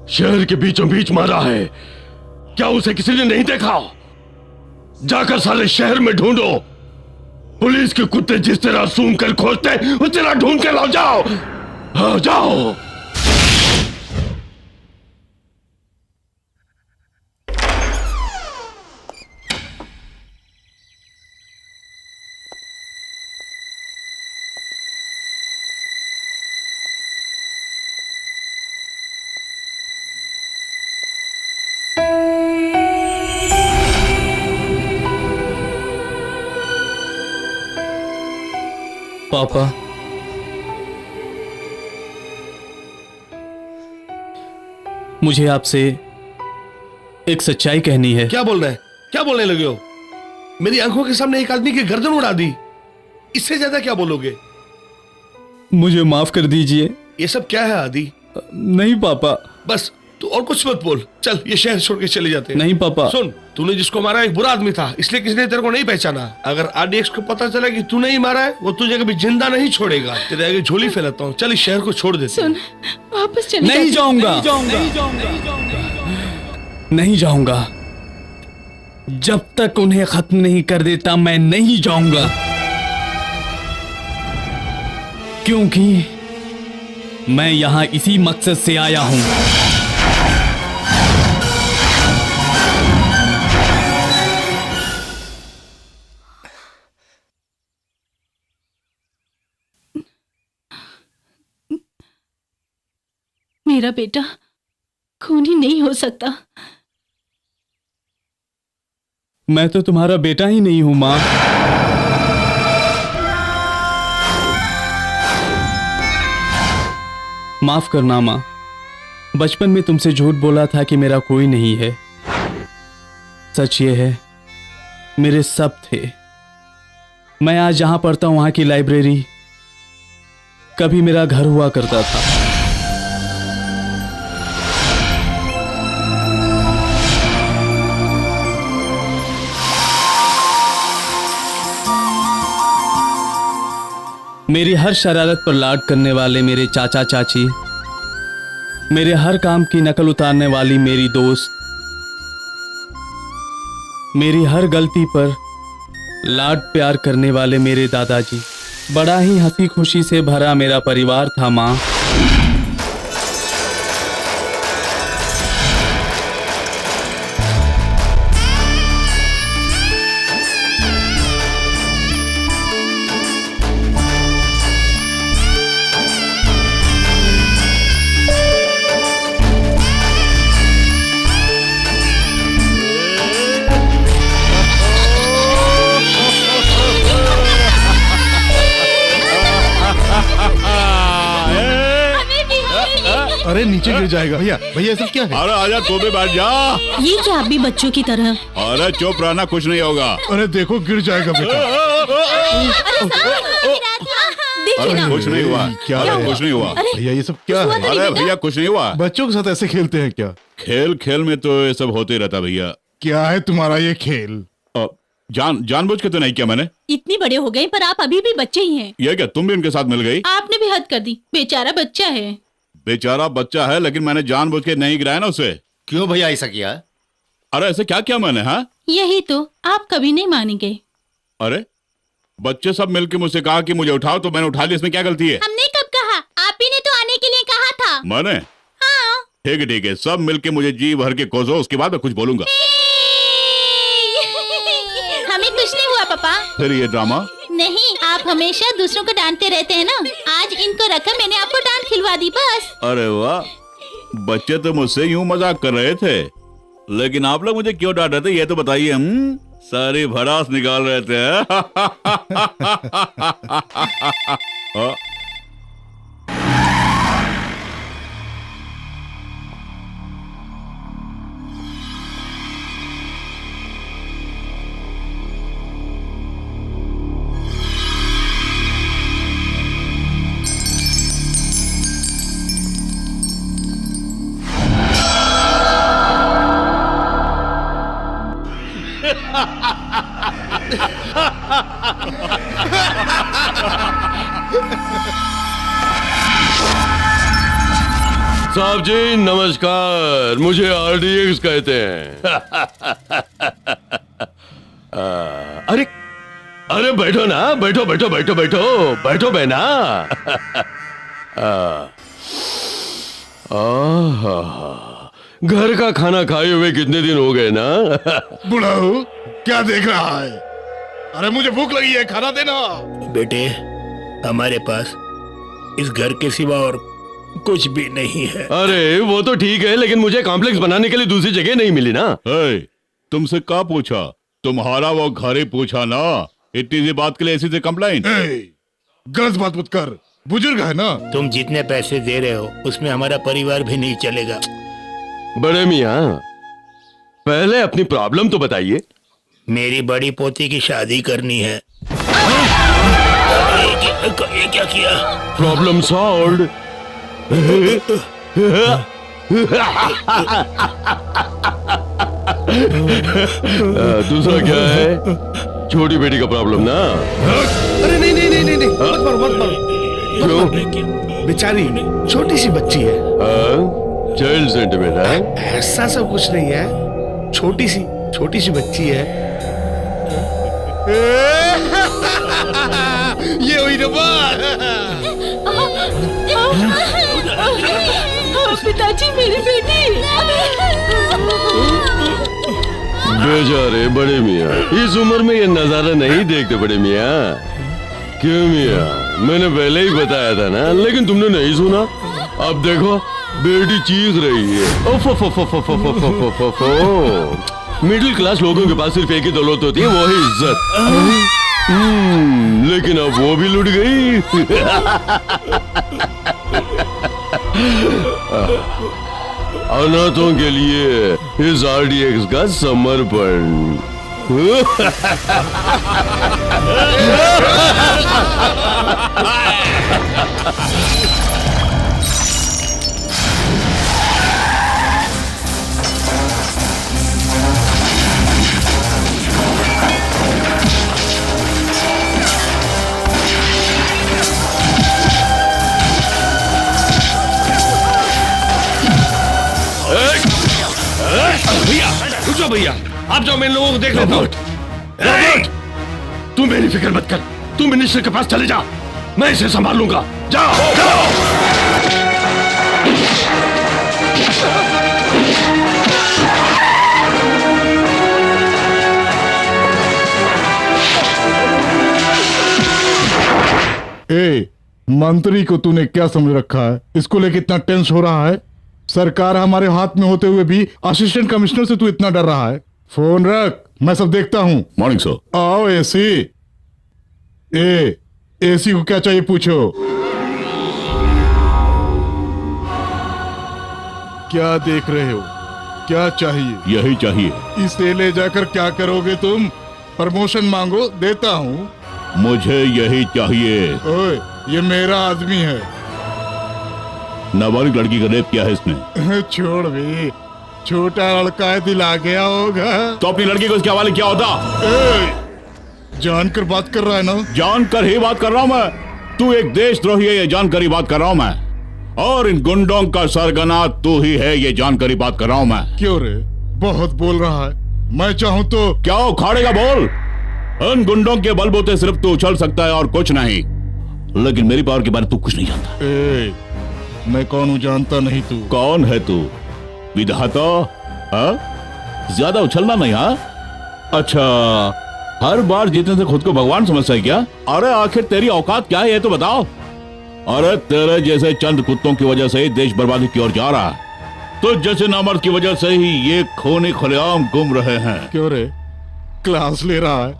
शहर के बीचों बीच मारा है, क्या उसे किसी ने नहीं देखा? जाकर सारे शहर में ढूंढो। पुलिस के कुत्ते जिस तरह सूंघ कर खोजते उस तरह ढूंढ कर लाओ। जाओ, हाँ, जाओ। पापा, मुझे आपसे एक सच्चाई कहनी है। क्या बोल रहे हैं? क्या बोलने लगे हो? मेरी आंखों के सामने एक आदमी की गर्दन उड़ा दी, इससे ज्यादा क्या बोलोगे? मुझे माफ कर दीजिए। ये सब क्या है आदि? नहीं पापा। बस तू और कुछ मत बोल, चल ये शहर छोड़ के चले जाते हैं। नहीं पापा। सुन, तूने जिसको मारा एक बुरा आदमी था, इसलिए किसी ने तेरे को नहीं पहचाना। अगर आरडीएक्स को पता चला कि तू नहीं मारा है, वो तुझे कभी जिंदा नहीं छोड़ेगा। तेरे आगे झोली फैलाता हूँ, चल इस शहर को छोड़ देते हैं। वापस चले नहीं जाऊंगा, नहीं जाऊंगा। जब तक उन्हें खत्म नहीं कर देता मैं नहीं जाऊंगा, क्योंकि मैं यहां इसी मकसद से आया हूं। मेरा बेटा खूनी नहीं हो सकता। मैं तो तुम्हारा बेटा ही नहीं हूं मां। माफ करना मां, बचपन में तुमसे झूठ बोला था कि मेरा कोई नहीं है। सच ये है, मेरे सब थे। मैं आज जहां पढ़ता हूं वहां की लाइब्रेरी कभी मेरा घर हुआ करता था। मेरी हर शरारत पर लाड करने वाले मेरे चाचा चाची, मेरे हर काम की नकल उतारने वाली मेरी दोस्त, मेरी हर गलती पर लाड प्यार करने वाले मेरे दादाजी, बड़ा ही हंसी खुशी से भरा मेरा परिवार था मां। अरे नीचे गिर जाएगा भैया। भैया सब क्या है? अरे आजा, तू भी बैठ जा। ये क्या आप भी बच्चों की तरह? अरे चुप रहना, कुछ नहीं होगा। अरे देखो गिर जाएगा बेटा। देखिए ना। कुछ नहीं हुआ। क्या अरे है? कुछ नहीं हुआ। अरे भैया ये सब क्या हुआ है? तो नहीं अरे बेटा? भैया कुछ नहीं हुआ। बच्चों के साथ ऐसे खेलते हैं क्या? खेल खेल में तो ये सब होते रहता भैया। क्या है तुम्हारा ये खेल? जानबूझ के तो नहीं किया मैंने। इतने बड़े हो गए पर आप अभी भी बच्चे ही हैं। ये क्या तुम भी उनके साथ मिल गई? आपने भी हद कर दी। बेचारा बच्चा है। बेचारा बच्चा है, लेकिन मैंने जानबूझ के नहीं गिराया ना उसे। क्यों भैया ऐसा किया? अरे ऐसे क्या किया मैंने? हाँ, यही तो आप कभी नहीं मानेंगे। अरे बच्चे सब मिलके मुझसे कहा कि मुझे उठाओ, तो मैंने उठा लिया। इसमें क्या गलती है? हमने कब कहा? आप ही ने तो आने के लिए कहा था। मैंने? हाँ। ठीक है, सब मिलके मुझे जी भर के कोसो, उसके बाद मैं कुछ बोलूंगा। हमें कुछ नहीं हुआ पापा। फिर ये ड्रामा? नहीं, आप हमेशा दूसरों को डांटते रहते हैं ना। आज इनको रखा, मैंने आपको डांट खिलवा दी बस। अरे वाह, बच्चे तो मुझसे यूं मजाक कर रहे थे, लेकिन आप लोग मुझे क्यों डांट रहे थे ये तो बताइए। सारी भड़ास निकाल रहे थे। साहब जी नमस्कार, मुझे आरडीएक्स कहते हैं। अरे अरे बैठो ना, बैठो बैठो बैठो बैठो बैठो बहना। घर का खाना खाए हुए कितने दिन हो गए ना। बुढ़ाऊ क्या देख रहा है? अरे मुझे भूख लगी है, खाना देना। बेटे, हमारे पास इस घर के सिवा और कुछ भी नहीं है। अरे वो तो ठीक है, लेकिन मुझे कॉम्प्लेक्स बनाने के लिए दूसरी जगह नहीं मिली ना। तुमसे क्या पूछा? तुम्हारा वो घर ही पूछा ना। इतनी सी बात के लिए ऐसी से कंप्लेंट? गलत बात मत कर, बुजुर्ग है ना। तुम जितने पैसे दे रहे हो उसमें हमारा परिवार भी नहीं चलेगा। बड़े मियाँ, पहले अपनी प्रॉब्लम तो बताइए। मेरी बड़ी पोती की शादी करनी है। ये क्या किया? Problem solved. दूसरा क्या है? छोटी बेटी का प्रॉब्लम ना। अरे नहीं नहीं नहीं नहीं नहीं, मत मारो मत मारो। क्यों? बेचारी छोटी सी बच्ची है। चाइल्ड सेंटिमेंट है। ऐसा सब कुछ नहीं है, छोटी सी बच्ची है। ये हुई ना बात। पिताजी, मेरी बेटी। बेचारे बड़े मियाँ, इस उम्र में ये नजारा नहीं देखते बड़े मियाँ। क्यों मियाँ, मैंने पहले ही बताया था ना, लेकिन तुमने नहीं सुना। अब देखो बेटी चीख रही है। मिडिल क्लास लोगों के पास सिर्फ एक ही दौलत होती है, वो है इज्जत। लेकिन अब वो भी लुट गई। अनाथों के लिए इस आरडीएक्स का समर्पण। भैया रुक जाओ, भैया आप जाओ, मैं इन लोगों को देख लेता हूँ। तू मेरी फिक्र मत कर, तू मिनिस्टर के पास चले जा, मैं इसे संभाल लूंगा। जाओ जाओ। मंत्री को तूने क्या समझ रखा है? इसको लेके इतना टेंस हो रहा है? सरकार हमारे हाथ में होते हुए भी असिस्टेंट कमिश्नर से तू इतना डर रहा है? फोन रख, मैं सब देखता हूँ। Morning sir. आओ एसी। एसी को क्या चाहिए पूछो। क्या देख रहे हो? क्या चाहिए? यही चाहिए। इसे ले जाकर क्या करोगे तुम? प्रमोशन मांगो, देता हूँ। मुझे यही चाहिए। ओए, ये मेरा आदमी है। नाबालिग लड़की का रेप किया है इसने। छोड़ भी, छोटा लड़का है, दिला गया होगा। तो अपनी लड़की को इसके हवाले क्या होता? जानकर बात कर रहा है ना? जानकर ही बात कर रहा हूँ मैं। तू एक देशद्रोही है, ये जानकर ही बात कर रहा हूँ मैं। और इन गुंडों का सरगना तू ही है, ये जानकर ही बात कर रहा हूँ मैं। क्यों रे, बहुत बोल रहा है। मैं चाहूँ तो क्या उखाड़ेगा बोल। उन गुंडों के बलबूते सिर्फ तू उछल सकता है और कुछ नहीं। लेकिन मेरी पावर के बारे में तू कुछ नहीं जानता। मैं कौन हूँ जानता नहीं तू? कौन है तू? विधाता? ज्यादा उछलना नहीं। अच्छा, हर बार जीतने से खुद को भगवान समझता है क्या? अरे आखिर तेरी औकात क्या है ये तो बताओ। अरे तेरे जैसे चंद कुत्तों की वजह से ही देश बर्बादी की ओर जा रहा है। तो जैसे नामर्द की वजह से ही ये खूनी खुलेआम घूम रहे हैं। क्यों रे, क्लास ले रहा है?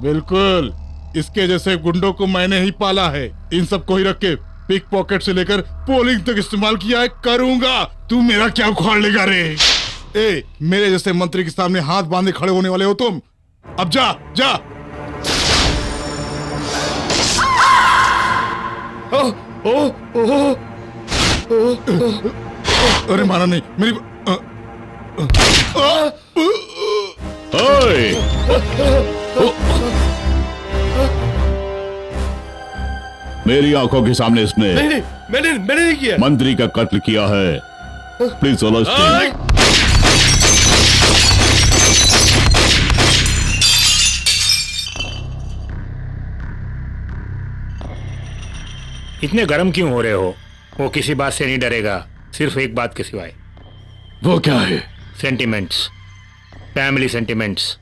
बिल्कुल, इसके जैसे गुंडों को मैंने ही पाला है। इन सबको ही रख के पिक पॉकेट से लेकर पोलिंग तक इस्तेमाल किया है। करूंगा। तू मेरा क्या उखाड़ लेगा रे? मेरे जैसे मंत्री के सामने हाथ बांधे खड़े होने वाले हो तुम? अब जा जा। अरे मारा नहीं मेरी। मेरी आंखों के सामने इसने नहीं, मैंने नहीं किया। मंत्री का कत्ल किया है। प्लीज इतने गर्म क्यों हो रहे हो? वो किसी बात से नहीं डरेगा, सिर्फ एक बात के सिवाय। वो क्या है? Sentiments, family sentiments.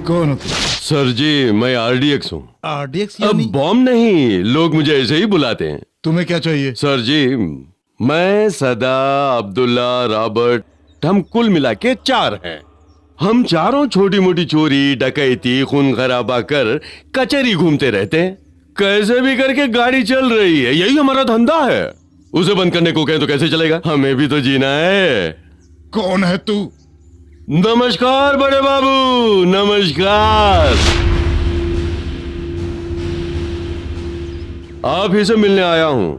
कौन हो तुम? सर जी, मैं आरडीएक्स हूँ। आरडीएक्स? अब बॉम्ब नहीं, लोग मुझे ऐसे ही बुलाते हैं। तुम्हें क्या चाहिए? सर जी, मैं, सदा, अब्दुल्ला, रॉबर्ट, हम कुल मिला के 4 हैं। हम चारों छोटी मोटी चोरी, डकैती, खून खराबा कर कचहरी घूमते रहते हैं। कैसे भी करके गाड़ी चल रही है, यही हमारा धंधा है। उसे बंद करने को कहें तो कैसे चलेगा? हमें भी तो जीना है। कौन है तू? नमस्कार बड़े बाबू, नमस्कार। आप ही से मिलने आया हूँ,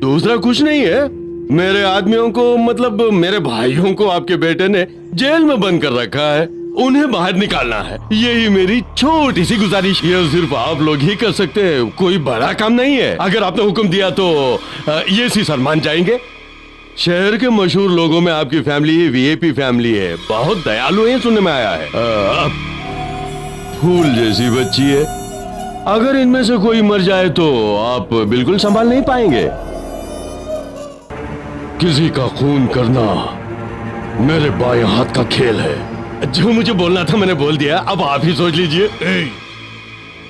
दूसरा कुछ नहीं है। मेरे आदमियों को, मतलब मेरे भाइयों को आपके बेटे ने जेल में बंद कर रखा है, उन्हें बाहर निकालना है। यही मेरी छोटी सी गुजारिश। ये सिर्फ आप लोग ही कर सकते हैं, कोई बड़ा काम नहीं है। अगर आपने हुक्म दिया तो ये सी सर मान जाएंगे। शहर के मशहूर लोगों में आपकी फैमिली वीआईपी फैमिली है, बहुत दयालु है, सुनने में आया है। फूल जैसी बच्ची है, अगर इनमें से कोई मर जाए तो आप बिल्कुल संभाल नहीं पाएंगे। किसी का खून करना मेरे बाएं हाथ का खेल है। जो मुझे बोलना था मैंने बोल दिया, अब आप ही सोच लीजिए।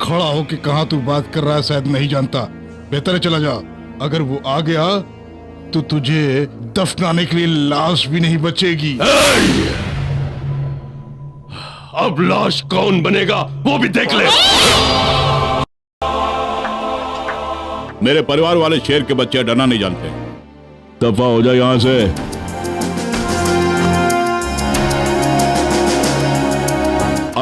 खड़ा हो कि कहाँ तू बात कर रहा है शायद नहीं जानता। बेहतर है चला जा। अगर वो आ गया तो तुझे दफनाने के लिए लाश भी नहीं बचेगी। अब लाश कौन बनेगा वो भी देख ले। मेरे परिवार वाले शेर के बच्चे डरना नहीं जानते। दफा हो जाए यहां से।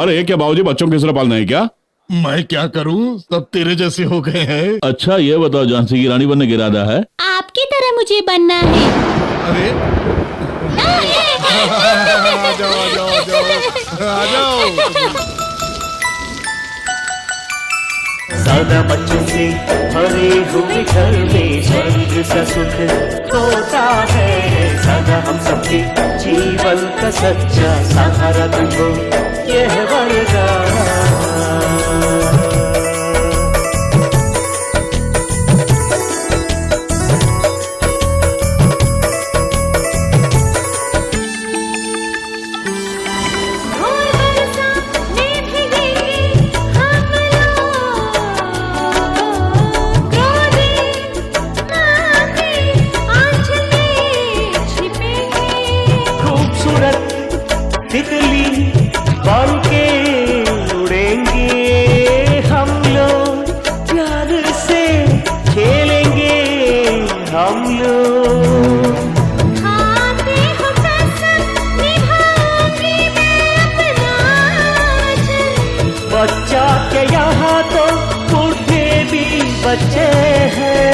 अरे क्या बाबूजी बच्चों की तरह पालना है क्या? मैं क्या करूं, सब तेरे जैसे हो गए हैं। अच्छा ये बताओ, झांसी की रानी बनने का इरादा है? आपकी तरह मुझे बनना है। अरे आ जाओ आ जाओ आ जाओ आ जाओ। सादा बच्चों से भरे हुए घर में स्वर्ग सा सुख होता है। सादा हम सबके जीवन का सच्चा सहारा तुमको यह वरदान। तितली बन के बच्चे हैं।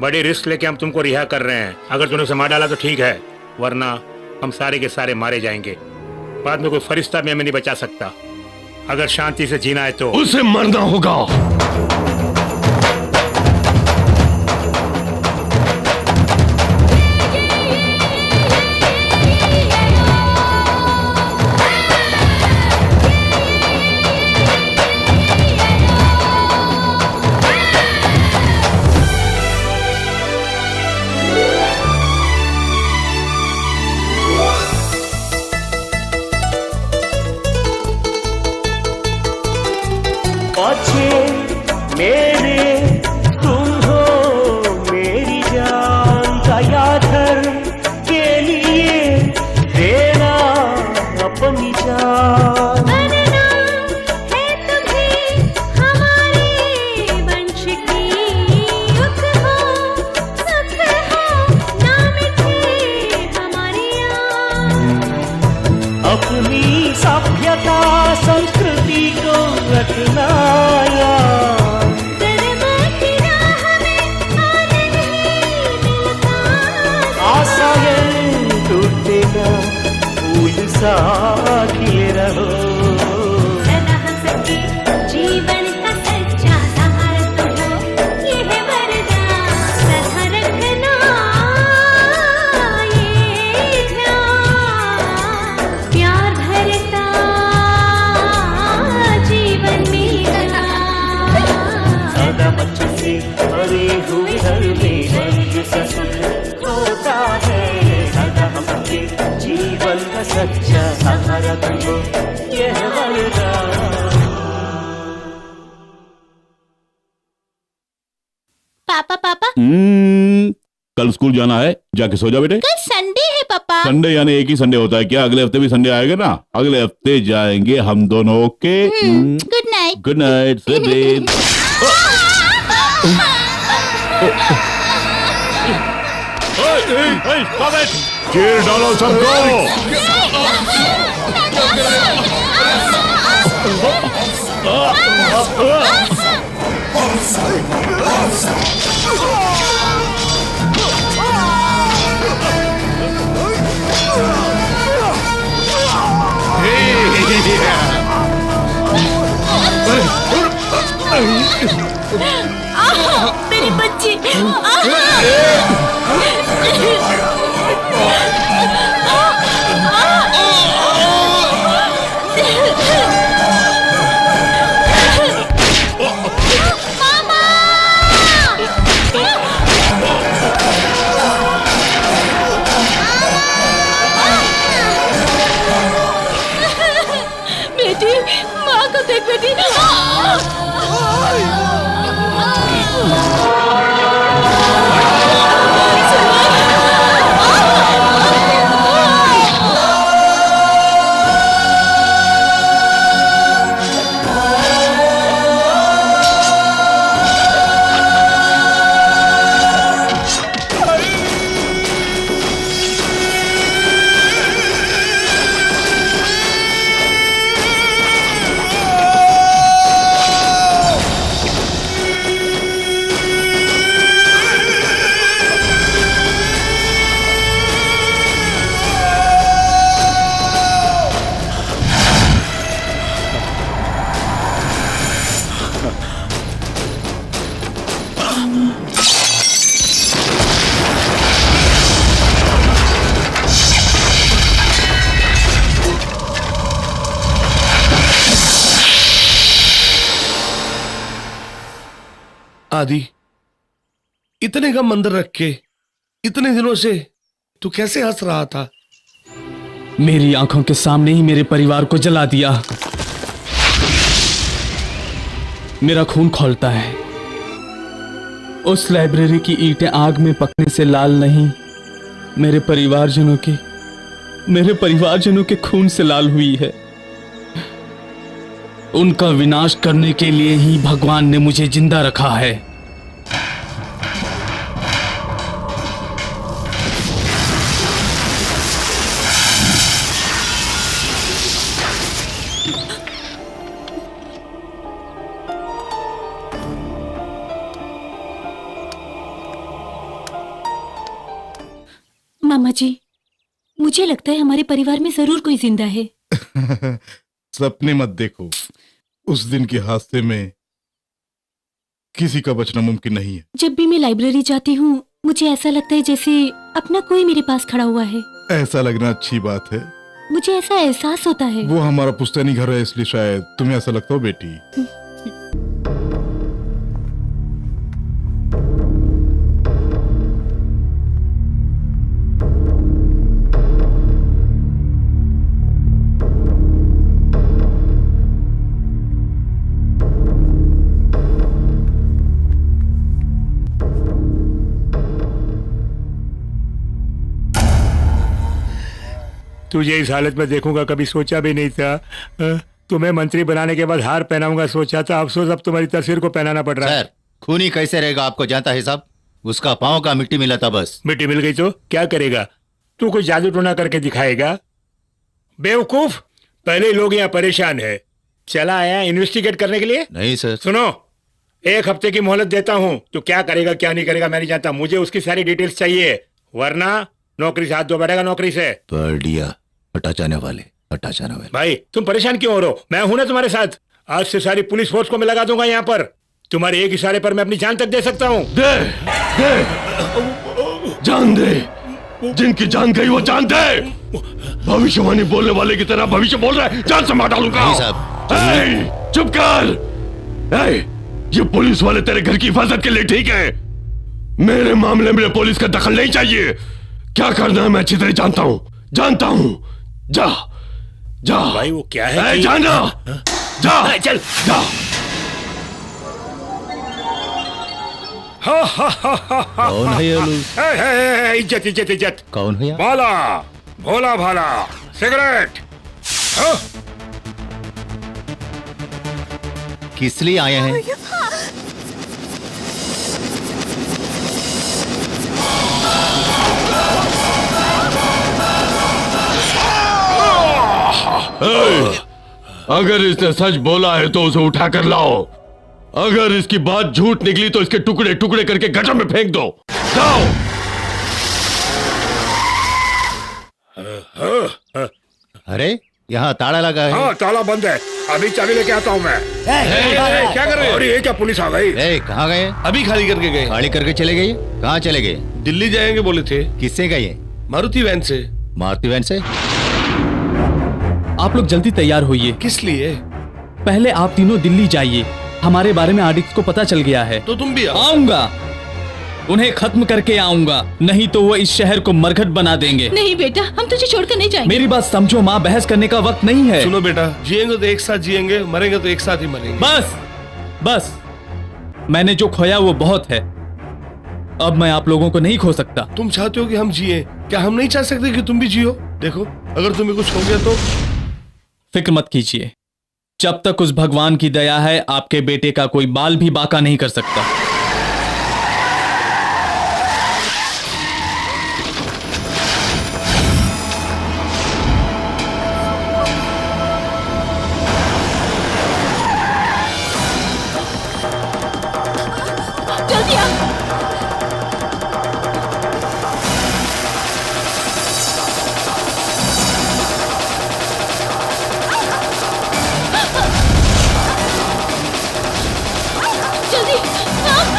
बड़ी रिस्क लेके हम तुमको रिहा कर रहे हैं। अगर तूने उसे मार डाला तो ठीक है, वरना हम सारे के सारे मारे जाएंगे। बाद में कोई फरिश्ता भी हमें नहीं बचा सकता। अगर शांति से जीना है तो उसे मरना होगा। बच्चे मेरे तुम हो मेरी जान का यादर के लिए देना अपनी जान। है तुम्हें हमारे वंश की युक्त हो, सुख हो, ना मिटे हमारी याद। अपनी सभ्यता संस्कृति को रखना याद। आशाएं टूटे ना, फूल सा खिले रहो। सदा हम सबके जीवन का सच्चा सहारा तुम हो, ये है वरदान। सदा रखना ये ध्यान, प्यार भरता जीवन मेरा। सदा बच्चों से भरे हुए घर में स्वर्ग सा सुख होता है। सदा हम सबके जीवन का सच्चा सहारा तुम हो, यह वरदान। पापा पापा, कल स्कूल जाना है, जाके सो जा बेटे। कल संडे है पापा। संडे यानी एक ही संडे होता है क्या? अगले हफ्ते भी संडे आएगा ना? अगले हफ्ते जाएंगे हम दोनों। Okay, good night. Good night, sleep deep. चीर डालो सबको। मेरी बच्ची। बेटी, माँ को देख बेटी। आदि, इतने कम मंदिर रख के इतने दिनों से तू कैसे हंस रहा था? मेरी आंखों के सामने ही मेरे परिवार को जला दिया। मेरा खून खौलता है। उस लाइब्रेरी की ईंटें आग में पकने से लाल नहीं, मेरे परिवारजनों के खून से लाल हुई है। उनका विनाश करने के लिए ही भगवान ने मुझे जिंदा रखा है। मामा जी, मुझे लगता है हमारे परिवार में जरूर कोई जिंदा है। सपने मत देखो, उस दिन के हादसे में किसी का बचना मुमकिन नहीं है। जब भी मैं लाइब्रेरी जाती हूँ मुझे ऐसा लगता है जैसे अपना कोई मेरे पास खड़ा हुआ है। ऐसा लगना अच्छी बात है। मुझे ऐसा एहसास होता है। वो हमारा पुश्तैनी घर है, इसलिए शायद तुम्हें ऐसा लगता हो बेटी। तुझे इस हालत में देखूंगा कभी सोचा भी नहीं था। तुम्हें मंत्री बनाने के बाद हार पहनाऊंगा सोचा था, अफसोस अब तुम्हारी तस्वीर को पहनाना पड़ रहा है। सर, खूनी कैसे रहेगा आपको जानता है साहब? उसका पाँव का मिट्टी मिला था बस। मिट्टी मिल गई तो क्या करेगा? तू कोई जादू टोना करके दिखाएगा? बेवकूफ, पहले लोग यहाँ परेशान है, चला आया इन्वेस्टिगेट करने के लिए। नहीं सर। सुनो, 1 हफ्ते की मोहलत देता हूँ, तो क्या करेगा क्या नहीं करेगा मैं नहीं जानता, मुझे उसकी सारी डिटेल्स चाहिए, वरना नौकरी से हाथ धो बैठेगा नौकरी से। पढ़ लिया, हटा जाने वाले। भाई तुम परेशान क्यों हो रहे हो? मैं हूं ना तुम्हारे साथ। आज से सारी पुलिस फोर्स को मैं लगा दूंगा यहाँ पर। तुम्हारे एक इशारे पर मैं अपनी जान तक दे सकता हूँ। जान दे, जिनकी जान गई वो जान दे। भविष्यवाणी बोलने वाले की तरह भविष्य बोल रहा है, जान से मार डालूंगा। चुप कर। ये पुलिस वाले तेरे घर की हिफाजत के लिए ठीक है, मेरे मामले में पुलिस का दखल नहीं चाहिए। क्या करना है मैं अच्छी तरह जानता हूँ। जा जा भाई वो क्या है? जाना, जा चल जा। कौन है ये लोग? इज्जत इज्जत इज्जत। कौन है? भाला, भोला भाला, सिगरेट। किस लिए आए हैं? अगर इसने सच बोला है तो उसे उठा कर लाओ, अगर इसकी बात झूठ निकली तो इसके टुकड़े टुकड़े करके गटर में फेंक दो। जाओ। अरे यहाँ ताला लगा है। हाँ ताला बंद है, अभी चाबी लेके आता हूँ मैं। क्या कर रहे हो? अरे ये क्या पुलिस आ गई? कहाँ गए? अभी खाली करके गए। खाली करके चले गए? कहाँ चले गए? दिल्ली जाएंगे बोले थे। किससे गए? मारुति वैन से। मारुति वैन से? आप लोग जल्दी तैयार होइए। किस लिए? पहले आप तीनों दिल्ली जाइए, हमारे बारे में आडिक्स को पता चल गया है। तो तुम भी आओ। आऊंगा, उन्हें खत्म करके आऊंगा, नहीं तो वो इस शहर को मरघट बना देंगे। नहीं बेटा, हम तुझे छोड़कर नहीं जाएंगे। मेरी बात समझो माँ, बहस करने का वक्त नहीं है। सुनो बेटा, जिएंगे तो एक साथ जिएंगे, मरेंगे तो एक साथ ही मरेंगे। बस मैंने जो खोया वो बहुत है, अब मैं आप लोगों को नहीं खो सकता। तुम चाहते हो कि हम जिए, क्या हम नहीं चाह सकते कि तुम भी जियो? देखो, अगर तुम्हें कुछ हो गया तो फिक्र मत कीजिए, जब तक उस भगवान की दया है आपके बेटे का कोई बाल भी बाका नहीं कर सकता। जल्दी आ। जल्दी आ।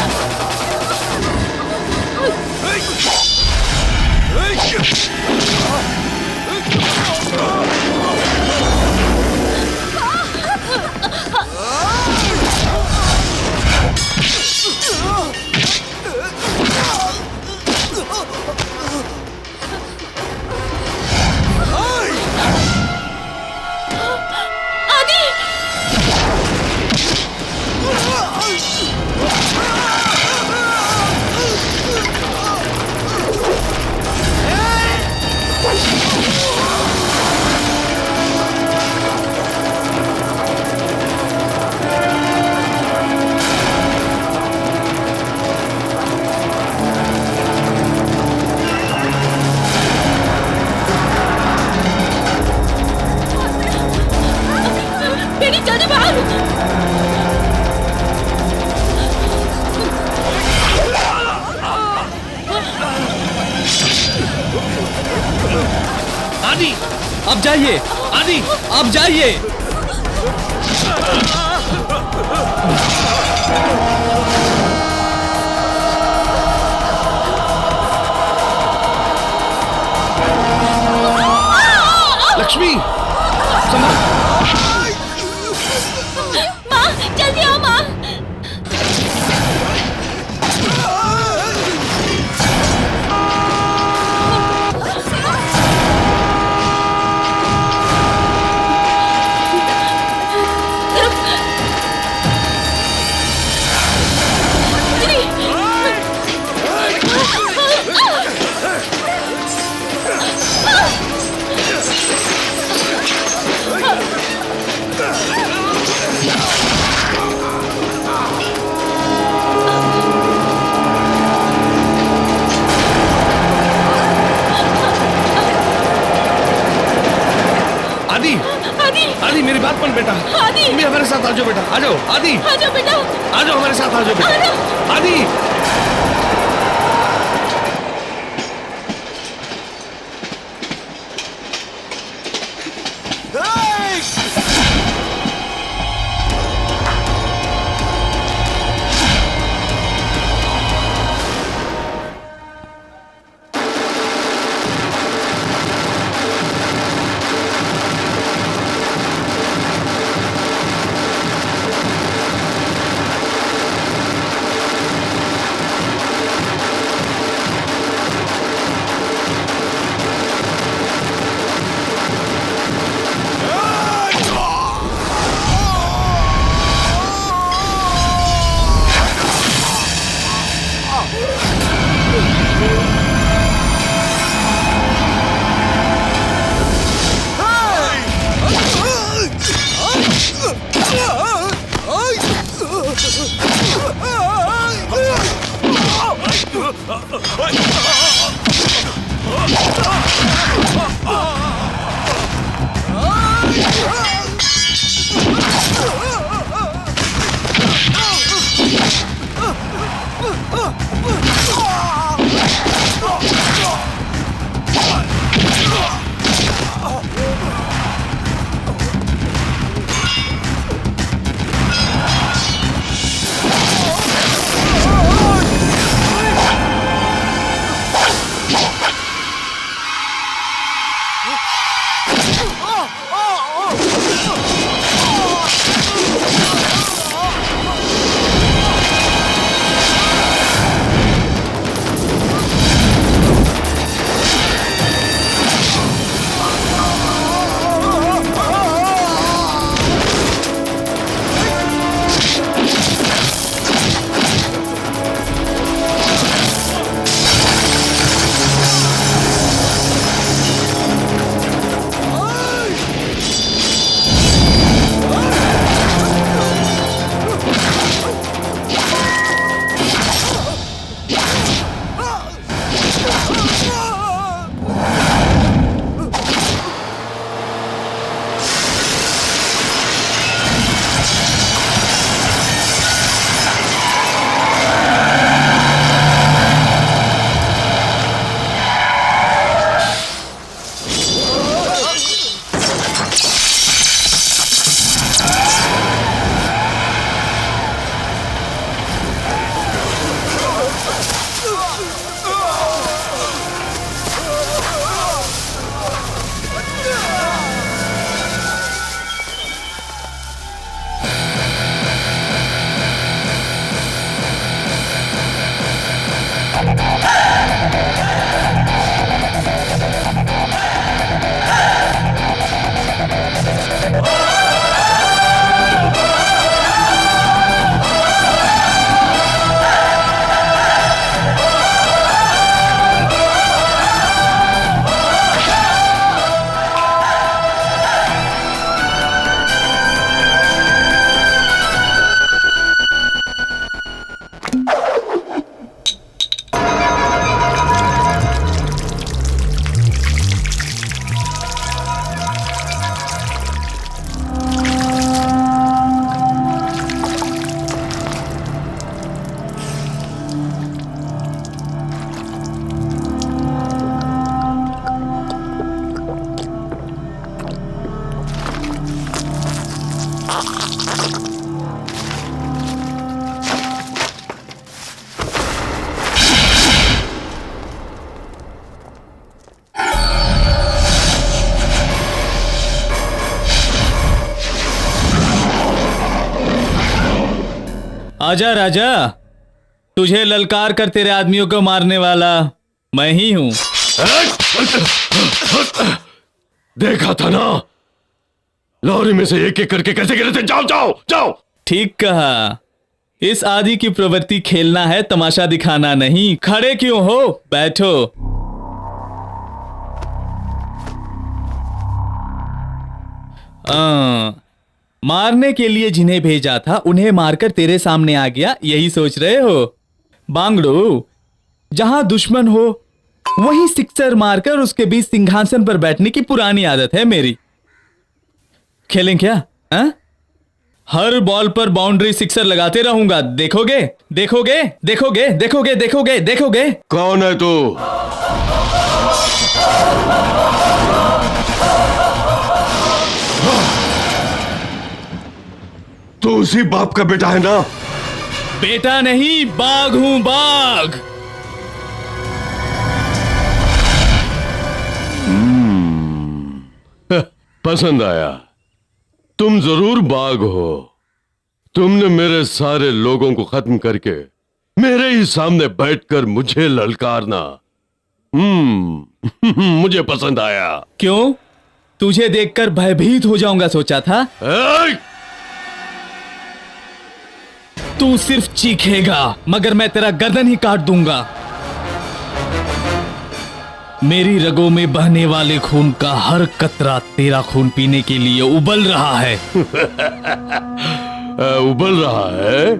आदि अब जाइए, आदि अब जाइए। लक्ष्मी संभाल। माँ जल्दी आओ माँ। आदि आदि आदि मेरी बात मान बेटा। आदि तुम भी हमारे साथ आ जाओ बेटा, आ जाओ आदि, आ जाओ बेटा। आ जाओ हमारे साथ, आ जाओ बेटा आदि। आजा राजा, तुझे ललकार कर तेरे आदमियों को मारने वाला मैं ही हूं। देखा था ना, लॉरी में से एक एक करके कैसे गिरे थे। जाओ जाओ जाओ। ठीक कहा, इस आदि की प्रवृत्ति खेलना है, तमाशा दिखाना नहीं। खड़े क्यों हो, बैठो। मारने के लिए जिन्हें भेजा था उन्हें मारकर तेरे सामने आ गया, यही सोच रहे हो? बांगड़ू, जहां दुश्मन हो वहीं सिक्सर मारकर उसके बीच सिंहासन पर बैठने की पुरानी आदत है मेरी। खेलें क्या? हर बॉल पर बाउंड्री सिक्सर लगाते रहूंगा। देखोगे देखोगे देखोगे देखोगे देखोगे देखोगे। कौन है तू? तू उसी बाप का बेटा है ना? बेटा नहीं, बाघ हूं, बाघ। पसंद आया। तुम जरूर बाघ हो। तुमने मेरे सारे लोगों को खत्म करके मेरे ही सामने बैठकर मुझे ललकारना, मुझे पसंद आया। क्यों? तुझे देखकर भयभीत हो जाऊंगा सोचा था? तू सिर्फ चीखेगा मगर मैं तेरा गर्दन ही काट दूंगा। मेरी रगों में बहने वाले खून का हर कतरा तेरा खून पीने के लिए उबल रहा है। उबल रहा है?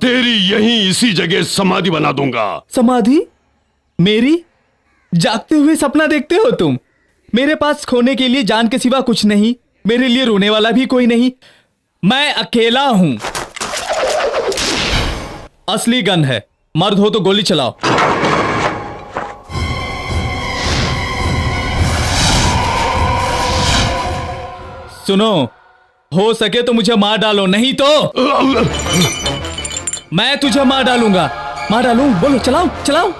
तेरी यहीं इसी जगह समाधि बना दूंगा। समाधि? मेरी? जागते हुए सपना देखते हो तुम? मेरे पास खोने के लिए जान के सिवा कुछ नहीं, मेरे लिए रोने वाला भी कोई नहीं। मैं अकेला हूं। असली गन है, मर्द हो तो गोली चलाओ। सुनो, हो सके तो मुझे मार डालो, नहीं तो मैं तुझे मार डालूंगा। मार डालूं? बोलो, चलाओ चलाओ।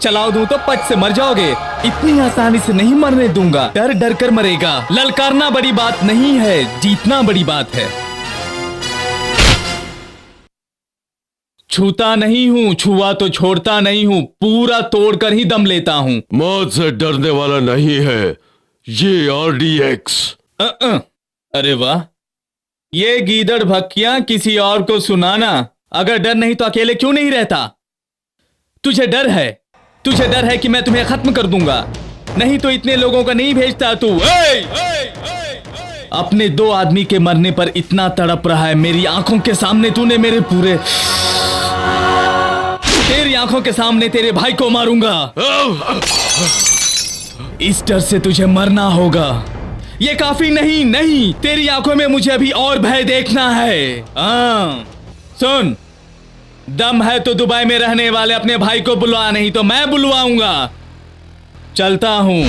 चलाओ दूं तो पच से मर जाओगे। इतनी आसानी से नहीं मरने दूंगा। डर डर कर मरेगा। ललकारना बड़ी बात नहीं है, जीतना बड़ी बात है। छूता नहीं हूं, छुआ तो छोड़ता नहीं हूं, पूरा तोड़कर ही दम लेता हूं। मौत से डरने वाला नहीं है ये RDX। अरे वाह, ये गीदड़ भक्कियां किसी और को सुनाना। अगर डर नहीं तो अकेले क्यों नहीं रहता? तुझे डर है, तुझे डर है कि मैं तुम्हें खत्म कर दूंगा, नहीं तो इतने लोगों का नहीं भेजता तू। अपने 2 आदमी के मरने पर इतना तड़प रहा है। मेरी आंखों के सामने तूने मेरे पूरे, तेरी आंखों के सामने तेरे भाई को मारूंगा। इस डर से तुझे मरना होगा। ये काफी नहीं, नहीं, तेरी आंखों में मुझे अभी और भय देखना है। सुन, दम है तो दुबई में रहने वाले अपने भाई को बुलवा, नहीं तो मैं बुलवाऊंगा। चलता हूं।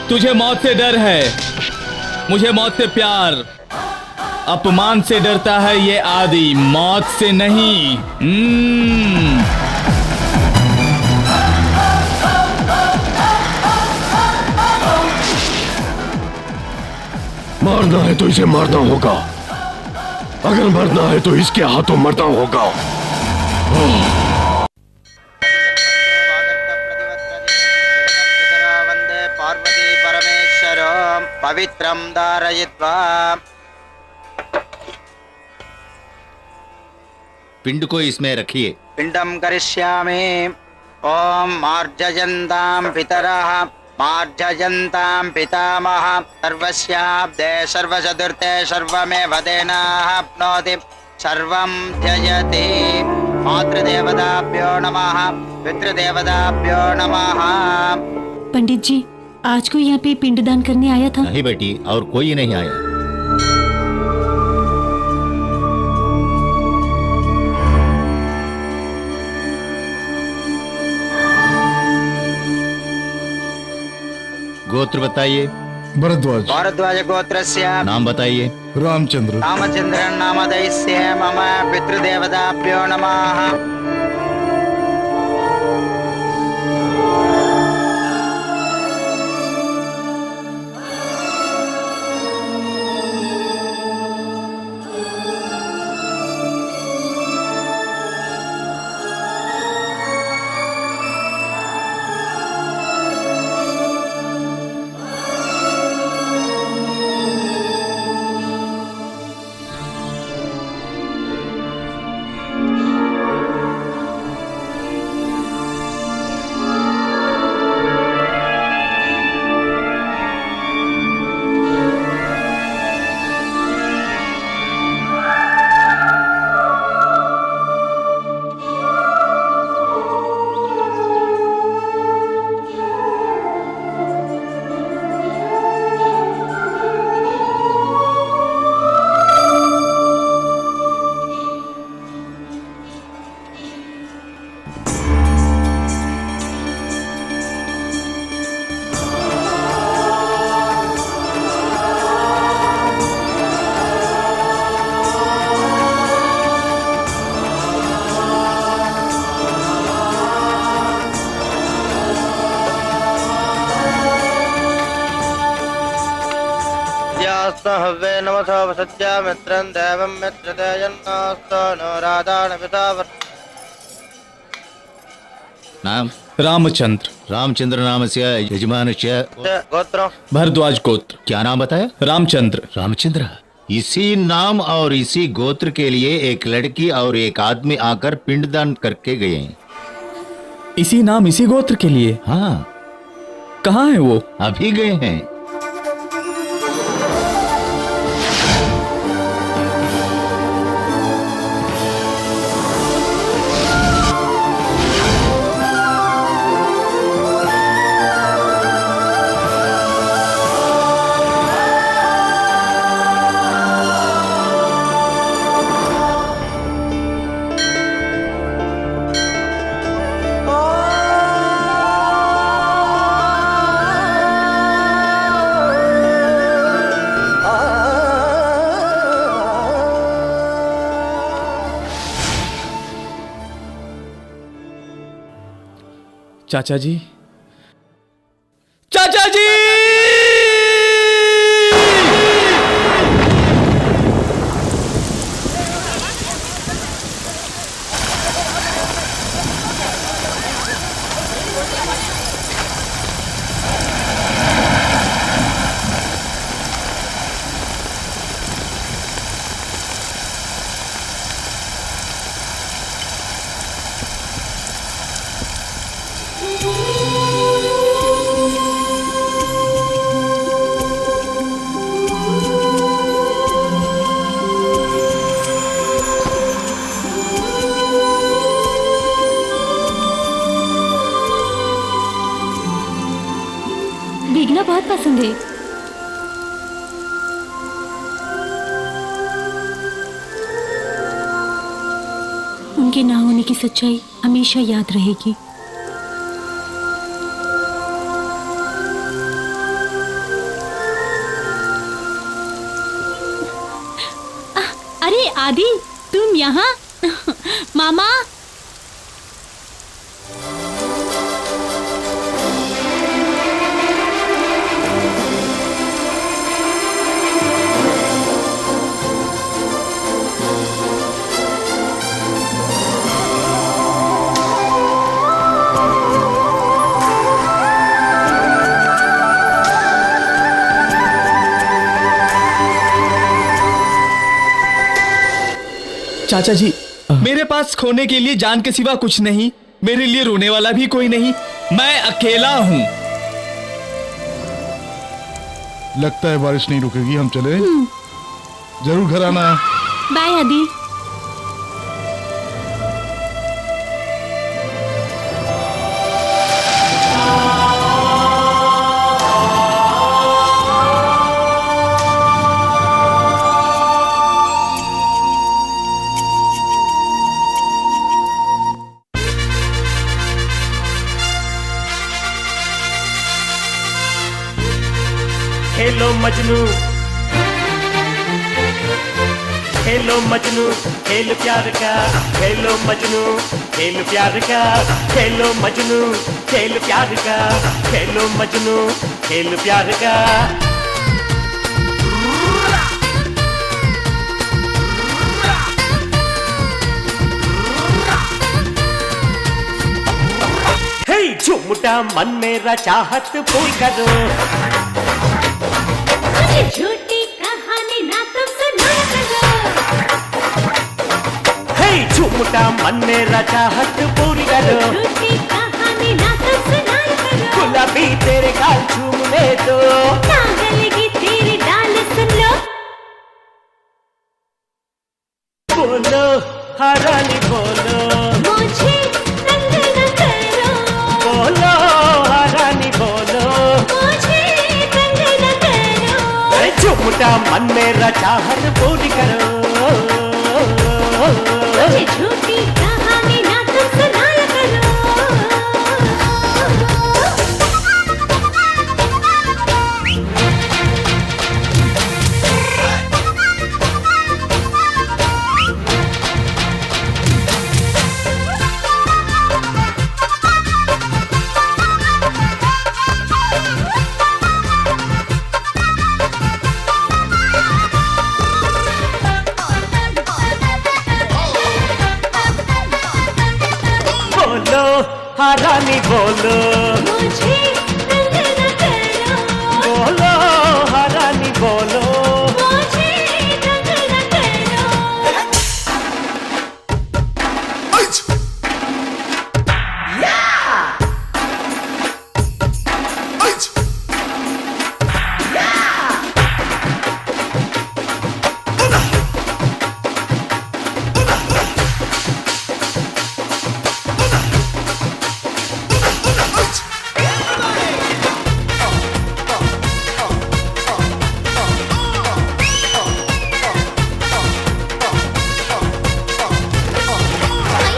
तुझे मौत से डर है, मुझे मौत से प्यार। अपमान से डरता है ये आदि, मौत से नहीं। मारना है तो इसे मारना होगा। अगर मरना है तो इसके हाथों मरना होगा। पवित्रं धारयित्वा। पिंड को इसमें रखिए। पिंडम करिष्यामि। ओम मार्जयन्तां पितरः मार्जयन्तां पितामहः सर्वस्याब्दे सर्वचतुर्थे सर्वमेव तेनाप्नोति सर्वं त्यजति। मातृदेवताभ्यो नमः, पितृदेवताभ्यो नमः। पंडित जी, आज को यहाँ पे पिंडदान करने आया था? नहीं बेटी, और कोई नहीं आया। गोत्र बताइए। भरद्वाज। भारद्वाज गोत्रस्य नाम बताइए। रामचंद्र। रामचंद्रन नाम दैस्य मम पितृदेवताभ्यो नमः। हवे नमसो वसज्जा मित्रं देवं मित्रदेयन्नास्तो नो राधान पितावर। नाम रामचंद्र। रामचंद्र नाम से यजमानस्य गोत्र भरद्वाज गोत्र। क्या नाम बताया? रामचंद्र। रामचंद्र। इसी नाम और इसी गोत्र के लिए एक लड़की और एक आदमी आकर पिंडदान करके गए। इसी नाम इसी गोत्र के लिए? हाँ। कहाँ है वो? अभी गए हैं। चाचा जी, चाचा जी! भीगना बहुत पसंद है। उनके ना होने की सच्चाई हमेशा याद रहेगी। अरे आदि, तुम यहाँ? मामा। चाचा जी, मेरे पास खोने के लिए जान के सिवा कुछ नहीं, मेरे लिए रोने वाला भी कोई नहीं, मैं अकेला हूँ। लगता है बारिश नहीं रुकेगी, हम चले? जरूर घर आना। बाय आदि। खेलो मजनू खेल प्यार का, खेलो मजनू खेल प्यार का, खेलो मजनू खेल प्यार का, खेलो मजनू खेल प्यार का। हे झूठा मन मेरा चाहत पूरी करो, मुझे झूठी कहानी ना तुम सुनाया करो। हे झूठा मन मेरा चाहत पूरी करो, झूठी कहानी ना तुम सुनाया करो। गुलाबी तेरे गाल चूमने दो, पागलगी तेरी डाल सुन लो। बोलो हरानी बोलो, मुझे तंग न करो। बोलो हरानी बोलो, मुझे तंग न करो। हे झूठा मन मेरा चाहत पूरी करो। मुझे झूठी कहानी ना तुम सुनाया करो। बोलो हरानी बोलो, मुझे तंग न करो। बोलो हरानी बोलो, मुझे तंग न करो।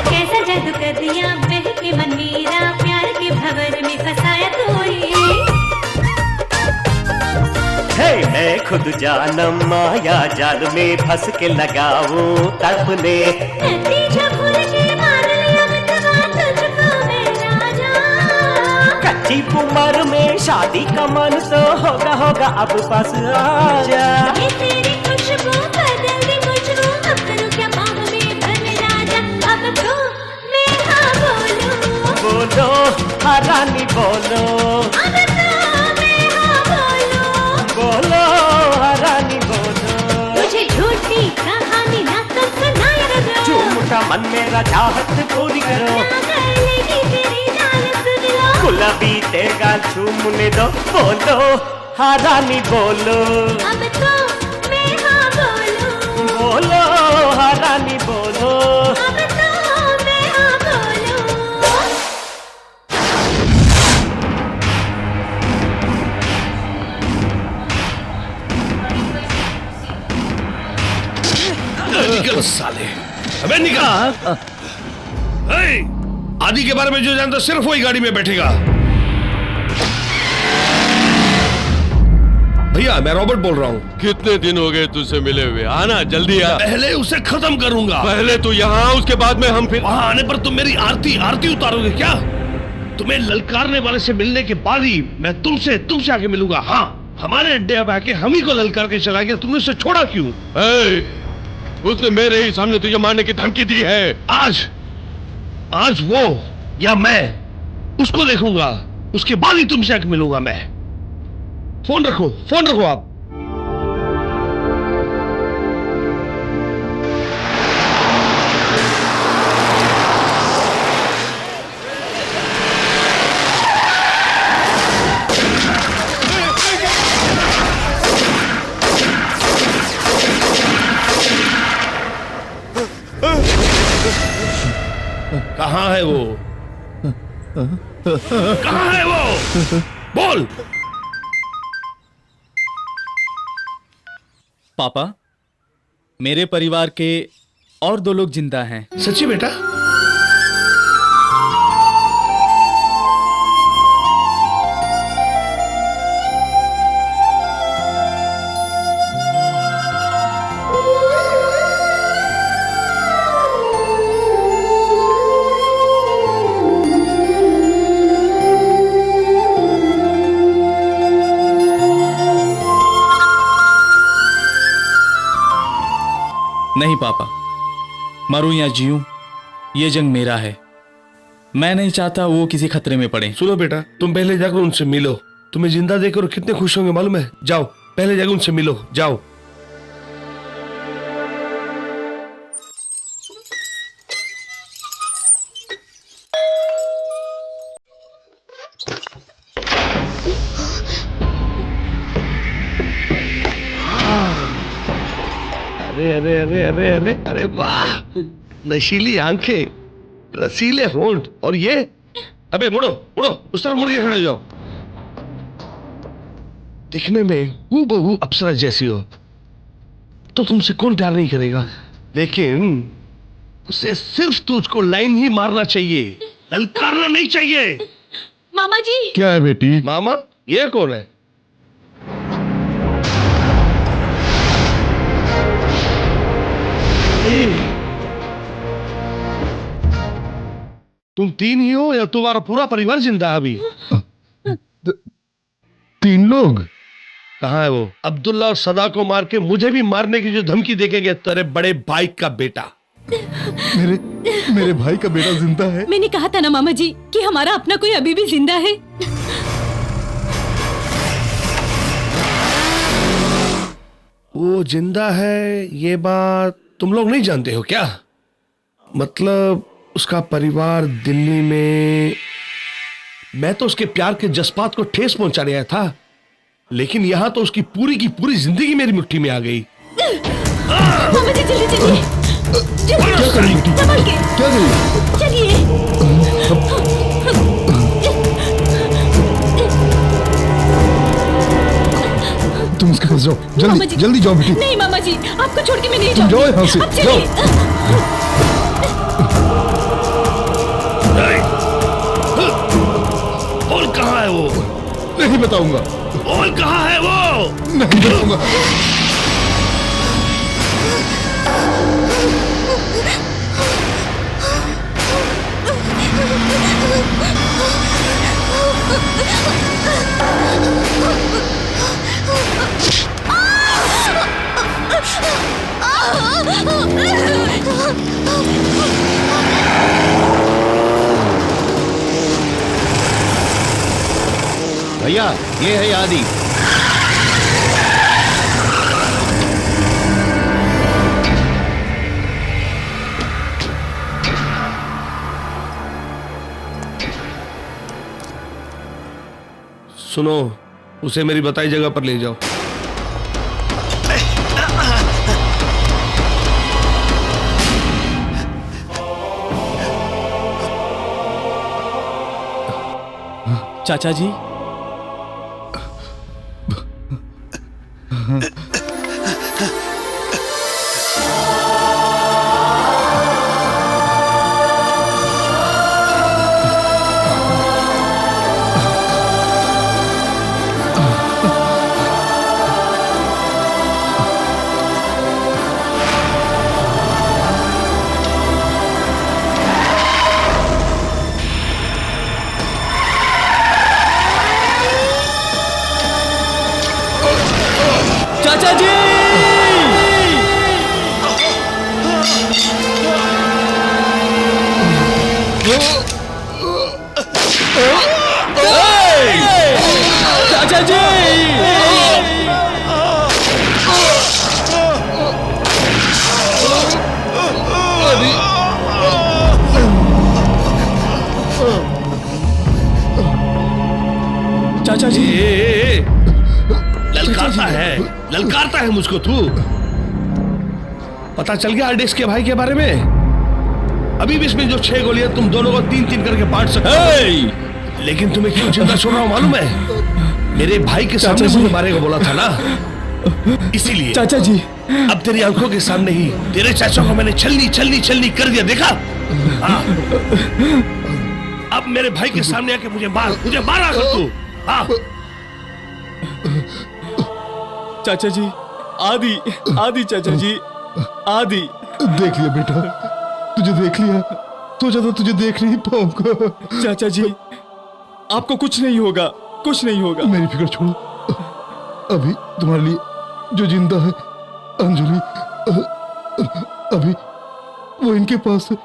कैसा जादू कर दिया बहके मन मेरा, प्यार के भंवर में फंसाया कोई। हे मैं खुद जानम माया जाल में फंस के लगाऊं तड़पने, नतीजा भूल के मान लिया मितवा तुझको मेरा जान। कच्ची उम्र में शादी का मन तो होगा होगा अब पास आजा। ये तेरी खुशबू बदल दी मुझको, अब करूं क्या पाँव में बन राजा। अब तो मैं हाँ बोलूं। बोलो हरानी बोलो, अब तो मैं हाँ बोलूं। बोलो हरानी बोलो, मुझे झूठी कहानी ना तुम सुनाया करो। झूठा मन मेरा चाहत पूरी करो। ना कर लेगी तेरी डाल सुन लो। गुलाबी तेरे गाल चूमने दो, बोलो हरानी बोलो, अब तो मैं हाँ बोलूं। बोलो हरानी बोलो। अब तो मैं हाँ बोलूं। निकल साले, अबे निकल। हे, आदि के बारे में जो जानता सिर्फ वही गाड़ी में बैठेगा। भैया मैं रॉबर्ट बोल रहा हूँ। कितने दिन हो गए तुझसे मिले हुए, आना जल्दी आ। पहले उसे खत्म करूंगा। पहले तू यहाँ आ, उसके बाद में हम फिर। वहां आने पर तुम मेरी आरती आरती उतारोगे क्या? तुम्हें ललकारने वाले से मिलने के बाद ही मैं तुमसे आके मिलूंगा। हाँ, हमारे अड्डे पे आके हम ही को ललकार के चला गया, तुमने उसे छोड़ा क्यों? उसने मेरे ही सामने तुझे मारने की धमकी दी है। आज वो या मैं उसको देखूंगा, उसके बाद ही तुमसे आके मिलूंगा मैं। फोन रखो आप। कहाँ है वो? कहाँ है वो? बोल। पापा, मेरे परिवार के और 2 लोग जिंदा हैं। सच्ची बेटा? नहीं पापा, मरूं या जीऊं, ये जंग मेरा है। मैं नहीं चाहता वो किसी खतरे में पड़े। सुनो बेटा, तुम पहले जाकर उनसे मिलो। तुम्हें जिंदा देखकर कितने खुश होंगे मालूम है। जाओ पहले जाकर उनसे मिलो, जाओ। अरे अरे अरे अरे अरे अरे वाह, नशीली आंखें, रसीले होंठ, और ये, अबे मुड़ो मुड़ो, उस तरफ मुड़ के खड़े हो जाओ। दिखने में हूबहू अप्सरा जैसी हो तो तुमसे कौन प्यार नहीं करेगा, लेकिन उसे सिर्फ तुझको लाइन ही मारना चाहिए, ललकारना नहीं चाहिए। मामा जी। क्या है बेटी? मामा? ये कौन है? तुम तीन ही हो या तुम्हारा पूरा परिवार जिंदा है अभी? 3 लोग? कहाँ है वो? अब्दुल्ला और सदा को मार के मुझे भी मारने की जो धमकी देखेंगे तेरे बड़े भाई का बेटा। मेरे भाई का बेटा जिंदा है? मैंने कहा था ना मामा जी कि हमारा अपना कोई अभी भी जिंदा है। वो जिंदा है ये बात तुम लोग नहीं जानते हो क्या? मतलब उसका परिवार दिल्ली में, मैं तो उसके प्यार के जज्बात को ठेस पहुंचाने आया था, लेकिन यहां तो उसकी पूरी की पूरी जिंदगी मेरी मुट्ठी में आ गई। मामा जी जल्दी चलिए, क्या करें बेटी? संभल के क्या करें? चलिए। तुम उसके पास जाओ, मामा जल्दी जी। जल्दी जाओ बेटी। नहीं मामा जी, आपको छोड़ के मैं नहीं तुम जाऊंगी। जाओ यहाँ से, अब चलिए। बोल कहाँ है वो? नहीं बताऊंगा। बोल कहाँ है वो? नहीं बताऊंगा। भैया ये है आदि। सुनो, उसे मेरी बताई जगह पर ले जाओ। चाचा जी, चाचा जी, चाचा जी, चाचा जी, ललकारता है मुझको तू? पता चल गया आरडीएक्स के भाई के बारे में? अभी भी इसमें जो 6 गोलियां तुम दोनों को 3-3 करके बांट सकते हो। लेकिन तुम्हें क्यों जिंदा छोड़ रहा हूं मालूम है? मेरे भाई के सामने मुझे मारे को बोला था ना, इसीलिए। चाचा जी, अब तेरी आंखों के सामने ही तेरे चाचा को मैंने छलनी छलनी छलनी कर दिया, देखा? हाँ। अब मेरे भाई के सामने आके मुझे मारा कर तू। हाँ। चाचा जी, आदि चाचा जी, आदि। देख लिया बेटा, तुझे देख लिया, सोचा था तुझे देख नहीं पाऊंगा। चाचा जी, आपको कुछ नहीं होगा, कुछ नहीं होगा। मेरी फिक्र छोड़ो, अभी तुम्हारे लिए जो जिंदा है अंजलि, अभी वो इनके पास है।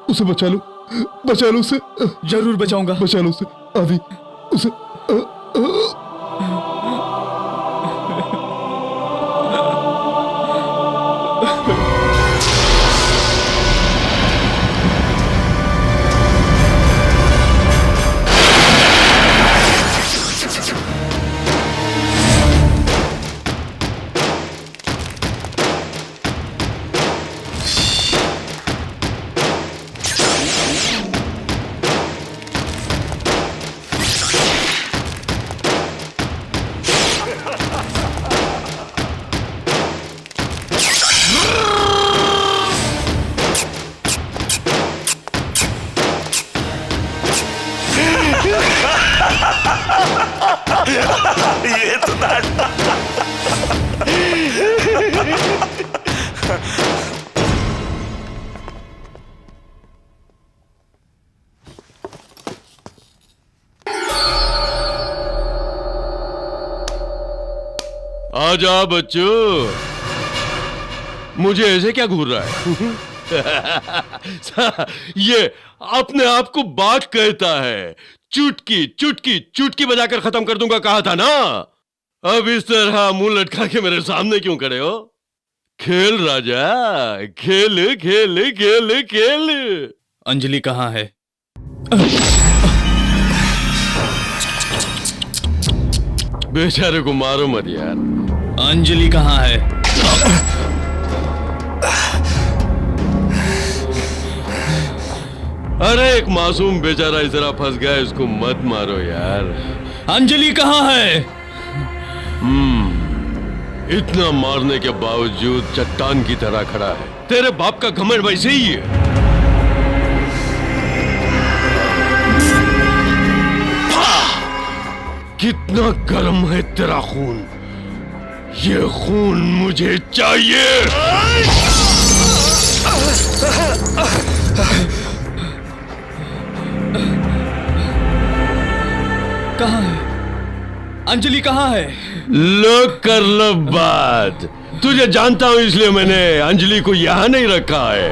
उसे बचा लो उसे। जरूर बचाऊंगा। बचा लो उसे आदि, उसे ये तो आजा बच्चों, मुझे ऐसे क्या घूर रहा है? ये अपने आप को बाघ कहता है। चुटकी चुटकी चुटकी बजाकर खत्म कर दूंगा कहा था ना। अब इस तरह मुंह लटका के मेरे सामने क्यों खड़े हो? खेल राजा, खेल खेल खेल खेल। अंजलि कहाँ है? बेचारे को मारो मत यार। अंजलि कहाँ है? अरे एक मासूम बेचारा इस तरह फंस गया, इसको मत मारो यार। अंजलि कहाँ है? इतना मारने के बावजूद चट्टान की तरह खड़ा है। तेरे बाप का घमंड वैसे ही है। कितना गर्म है तेरा खून, ये खून मुझे चाहिए। कहाँ है अंजलि? कहाँ है? लो कर लो बात। तुझे जानता हूं इसलिए मैंने अंजलि को यहां नहीं रखा है।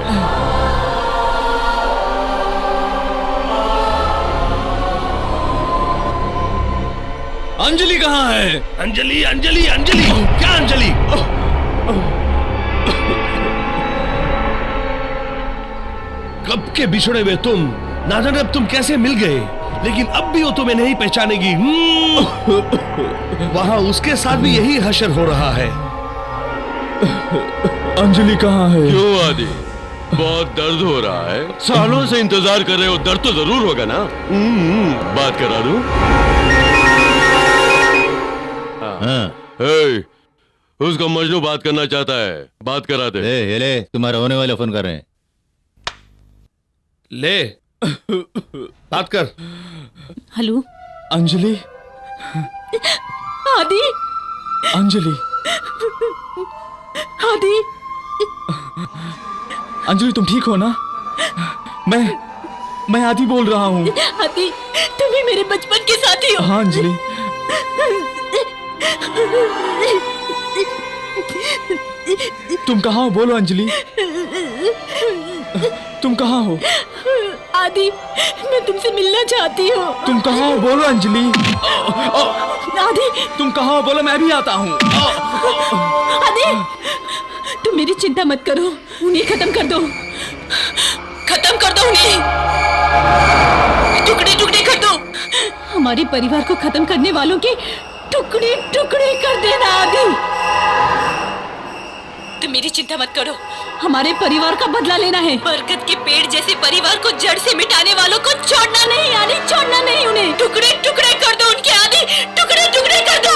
अंजलि कहाँ है? अंजलि अंजलि अंजलि, क्या अंजलि? कब के बिछड़े हुए तुम, ना जाने अब तुम कैसे मिल गए, लेकिन अब भी वो तुम्हें नहीं पहचानेगी। वहां उसके साथ भी यही हशर हो रहा है। अंजलि कहाँ है? क्यों आदि, बहुत दर्द हो रहा है? सालों से इंतजार कर रहे हो, दर्द तो जरूर होगा ना। बात करा दूं? हे, उसको मजनू बात करना चाहता है, बात करा दे। ये ले, तुम्हारे होने वाले फोन कर रहे हैं। ले बात कर। हेलो अंजलि। आदि। अंजलि। आदि। अंजलि तुम ठीक हो ना? मैं आदि बोल रहा हूँ। आदि, तुम ही मेरे बचपन के साथी हो। हाँ अंजलि। तुम कहाँ हो? बोलो अंजलि, तुम कहाँ हो? आदि, मैं तुमसे मिलना चाहती हूँ। तुम कहाँ हो? बोलो अंजलि। आदि, तुम कहाँ हो? बोलो, मैं भी आता हूँ। आदि, तुम मेरी चिंता मत करो, उन्हें खत्म कर दो, खत्म कर दो उन्हें, टुकड़े टुकड़े कर दो। हमारे परिवार को खत्म करने वालों के टुकड़े टुकड़े कर देना। आदि, तुम मेरी चिंता मत करो, हमारे परिवार का बदला लेना है। बरगद के पेड़ जैसे परिवार को जड़ से मिटाने वालों को छोड़ना नहीं। आदि, छोड़ना नहीं उन्हें, टुकड़े टुकड़े कर दो उनके। आदि, टुकड़े टुकड़े कर दो।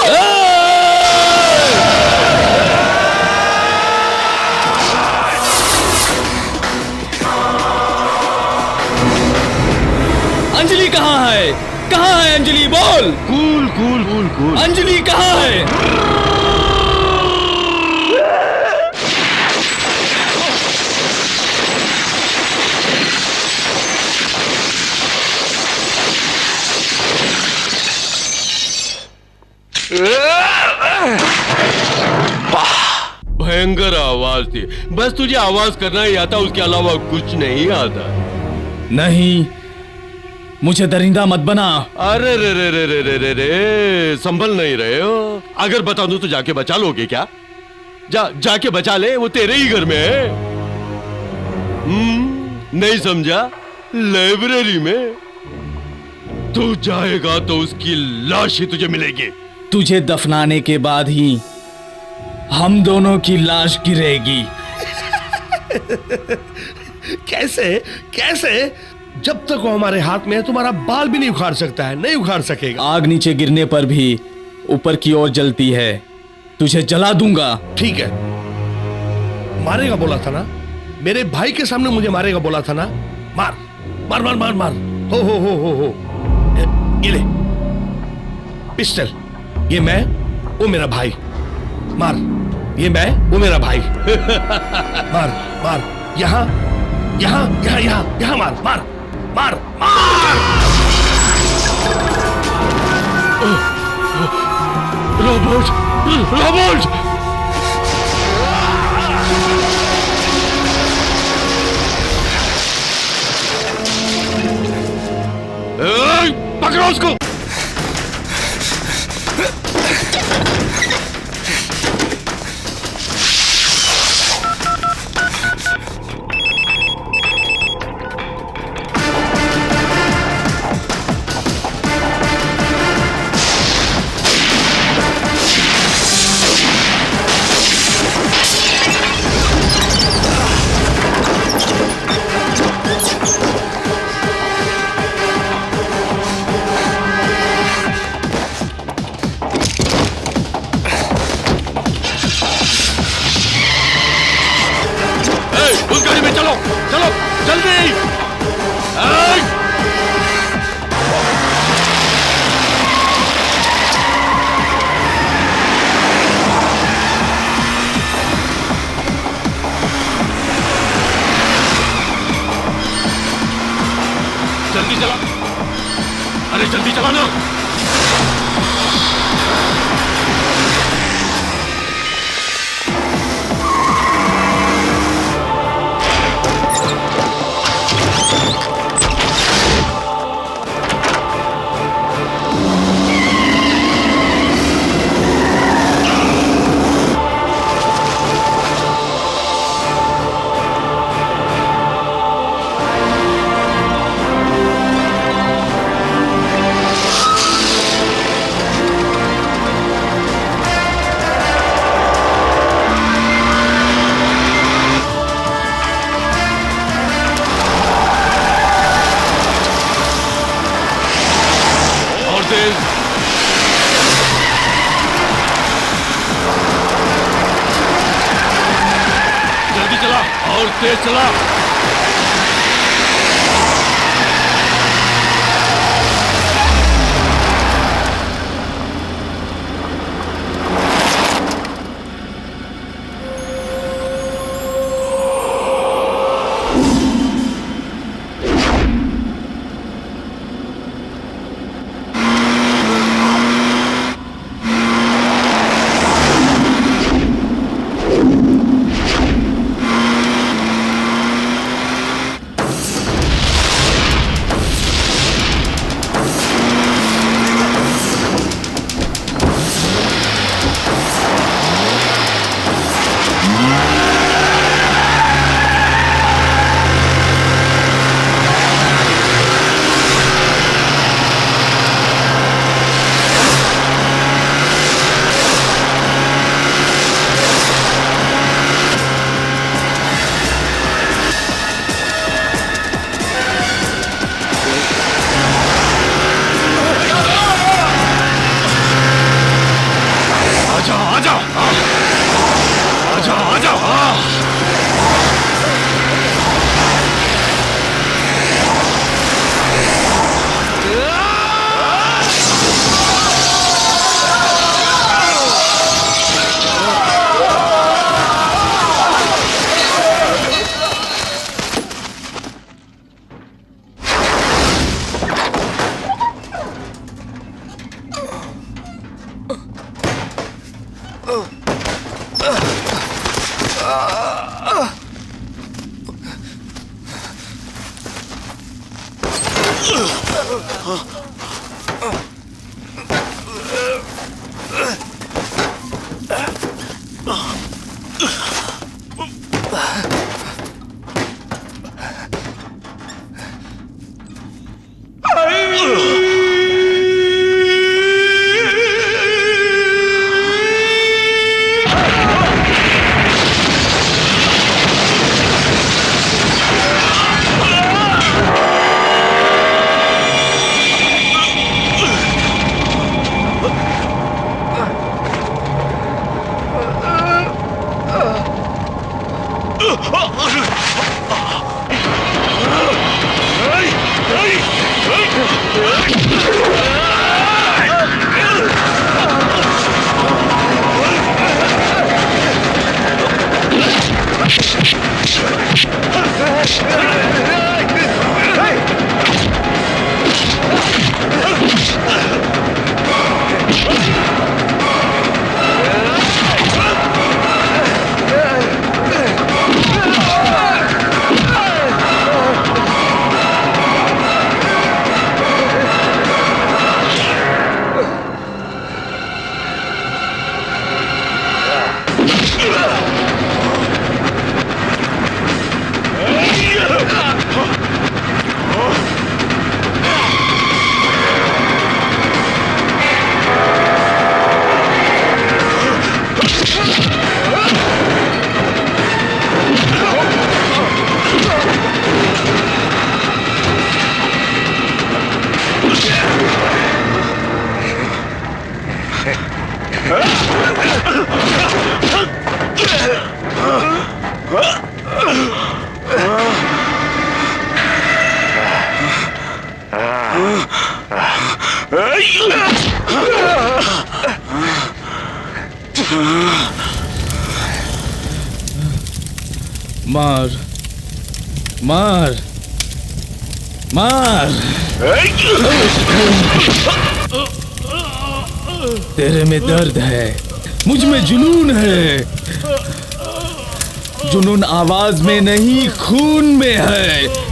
अंजलि कहाँ है? कहाँ है अंजलि? बोल। Cool cool cool cool. Anjali कहाँ है? भयंकर आवाज थी। बस तुझे आवाज करना ही आता, उसके अलावा कुछ नहीं आता। नहीं, मुझे दरिंदा मत बना। अरे रे रे रे रे रे रे रे, संभल नहीं रहे हो? अगर बता दूं तो जाके बचा लोगे क्या? जाके बचा ले, वो तेरे ही घर में है। नहीं समझा? लाइब्रेरी में तू जाएगा तो उसकी लाश ही तुझे मिलेगी। तुझे दफनाने के बाद ही हम दोनों की लाश गिरेगी। कैसे कैसे? जब तक वो हमारे हाथ में है तुम्हारा बाल भी नहीं उखाड़ सकता है, नहीं उखाड़ सकेगा। आग नीचे गिरने पर भी ऊपर की ओर जलती है। तुझे जला दूंगा। ठीक है, मारेगा बोला था ना, मेरे भाई के सामने मुझे मारेगा बोला था ना। मार मार मार मार मार। हो। ये ले पिस्टल, ये मैं, वो मेरा भाई। मार, ये मैं, वो मेरा भाई। मार मार, यहाँ यहाँ यहाँ यहाँ यहाँ मार मार मार मार। Robert, Robert! पकड़ो उसको! उस गाड़ी में चलो, चलो जल्दी! जल्दी चला, अरे जल्दी चला ना। जल्दी चला और तेज चला। मार मार मार तेरे में दर्द है, मुझ में जुनून है। जुनून आवाज में नहीं खून में है।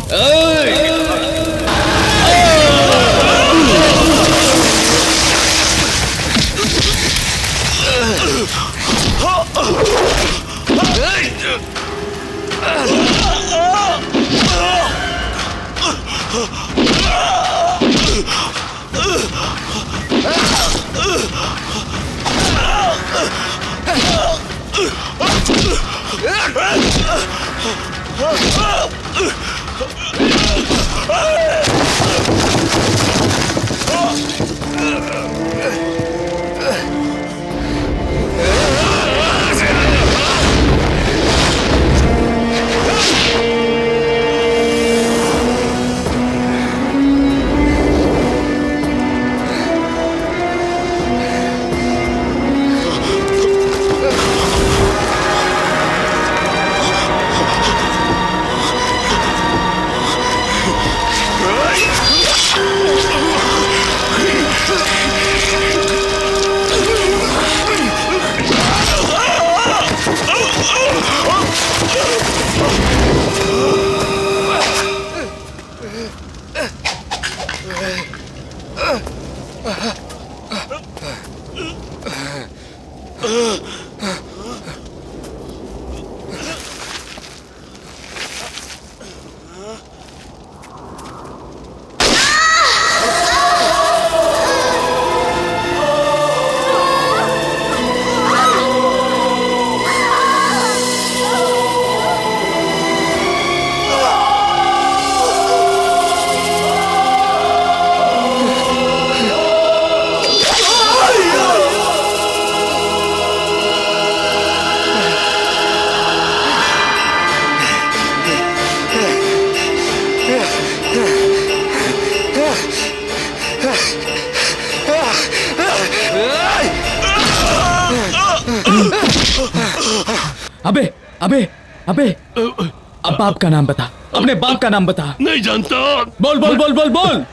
अबे अबे अबे अब बाप का नाम बता, अपने बाप का नाम बता। नहीं जानता। बोल बोल बोल बोल बोल।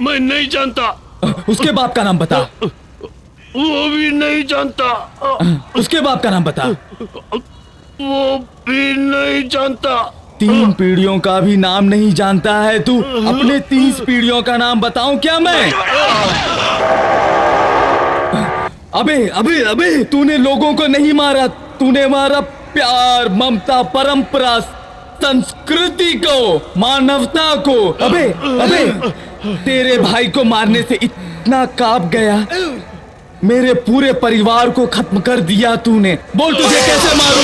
मैं नहीं जानता। उसके बाप का नाम बता। वो भी नहीं जानता। उसके बाप का नाम बता। वो भी नहीं जानता। 3 पीढ़ियों का भी नाम नहीं जानता है तू? अपने 30 पीढ़ियों का नाम बताऊं क्या मैं? अबे अबे अबे, तूने लोगों को नहीं मारा, तूने मारा प्यार, ममता, परंपरा, संस्कृति को, मानवता को। अबे अबे, तेरे भाई को मारने से इतना कांप गया, मेरे पूरे परिवार को खत्म कर दिया तूने। बोल तुझे कैसे मारूं?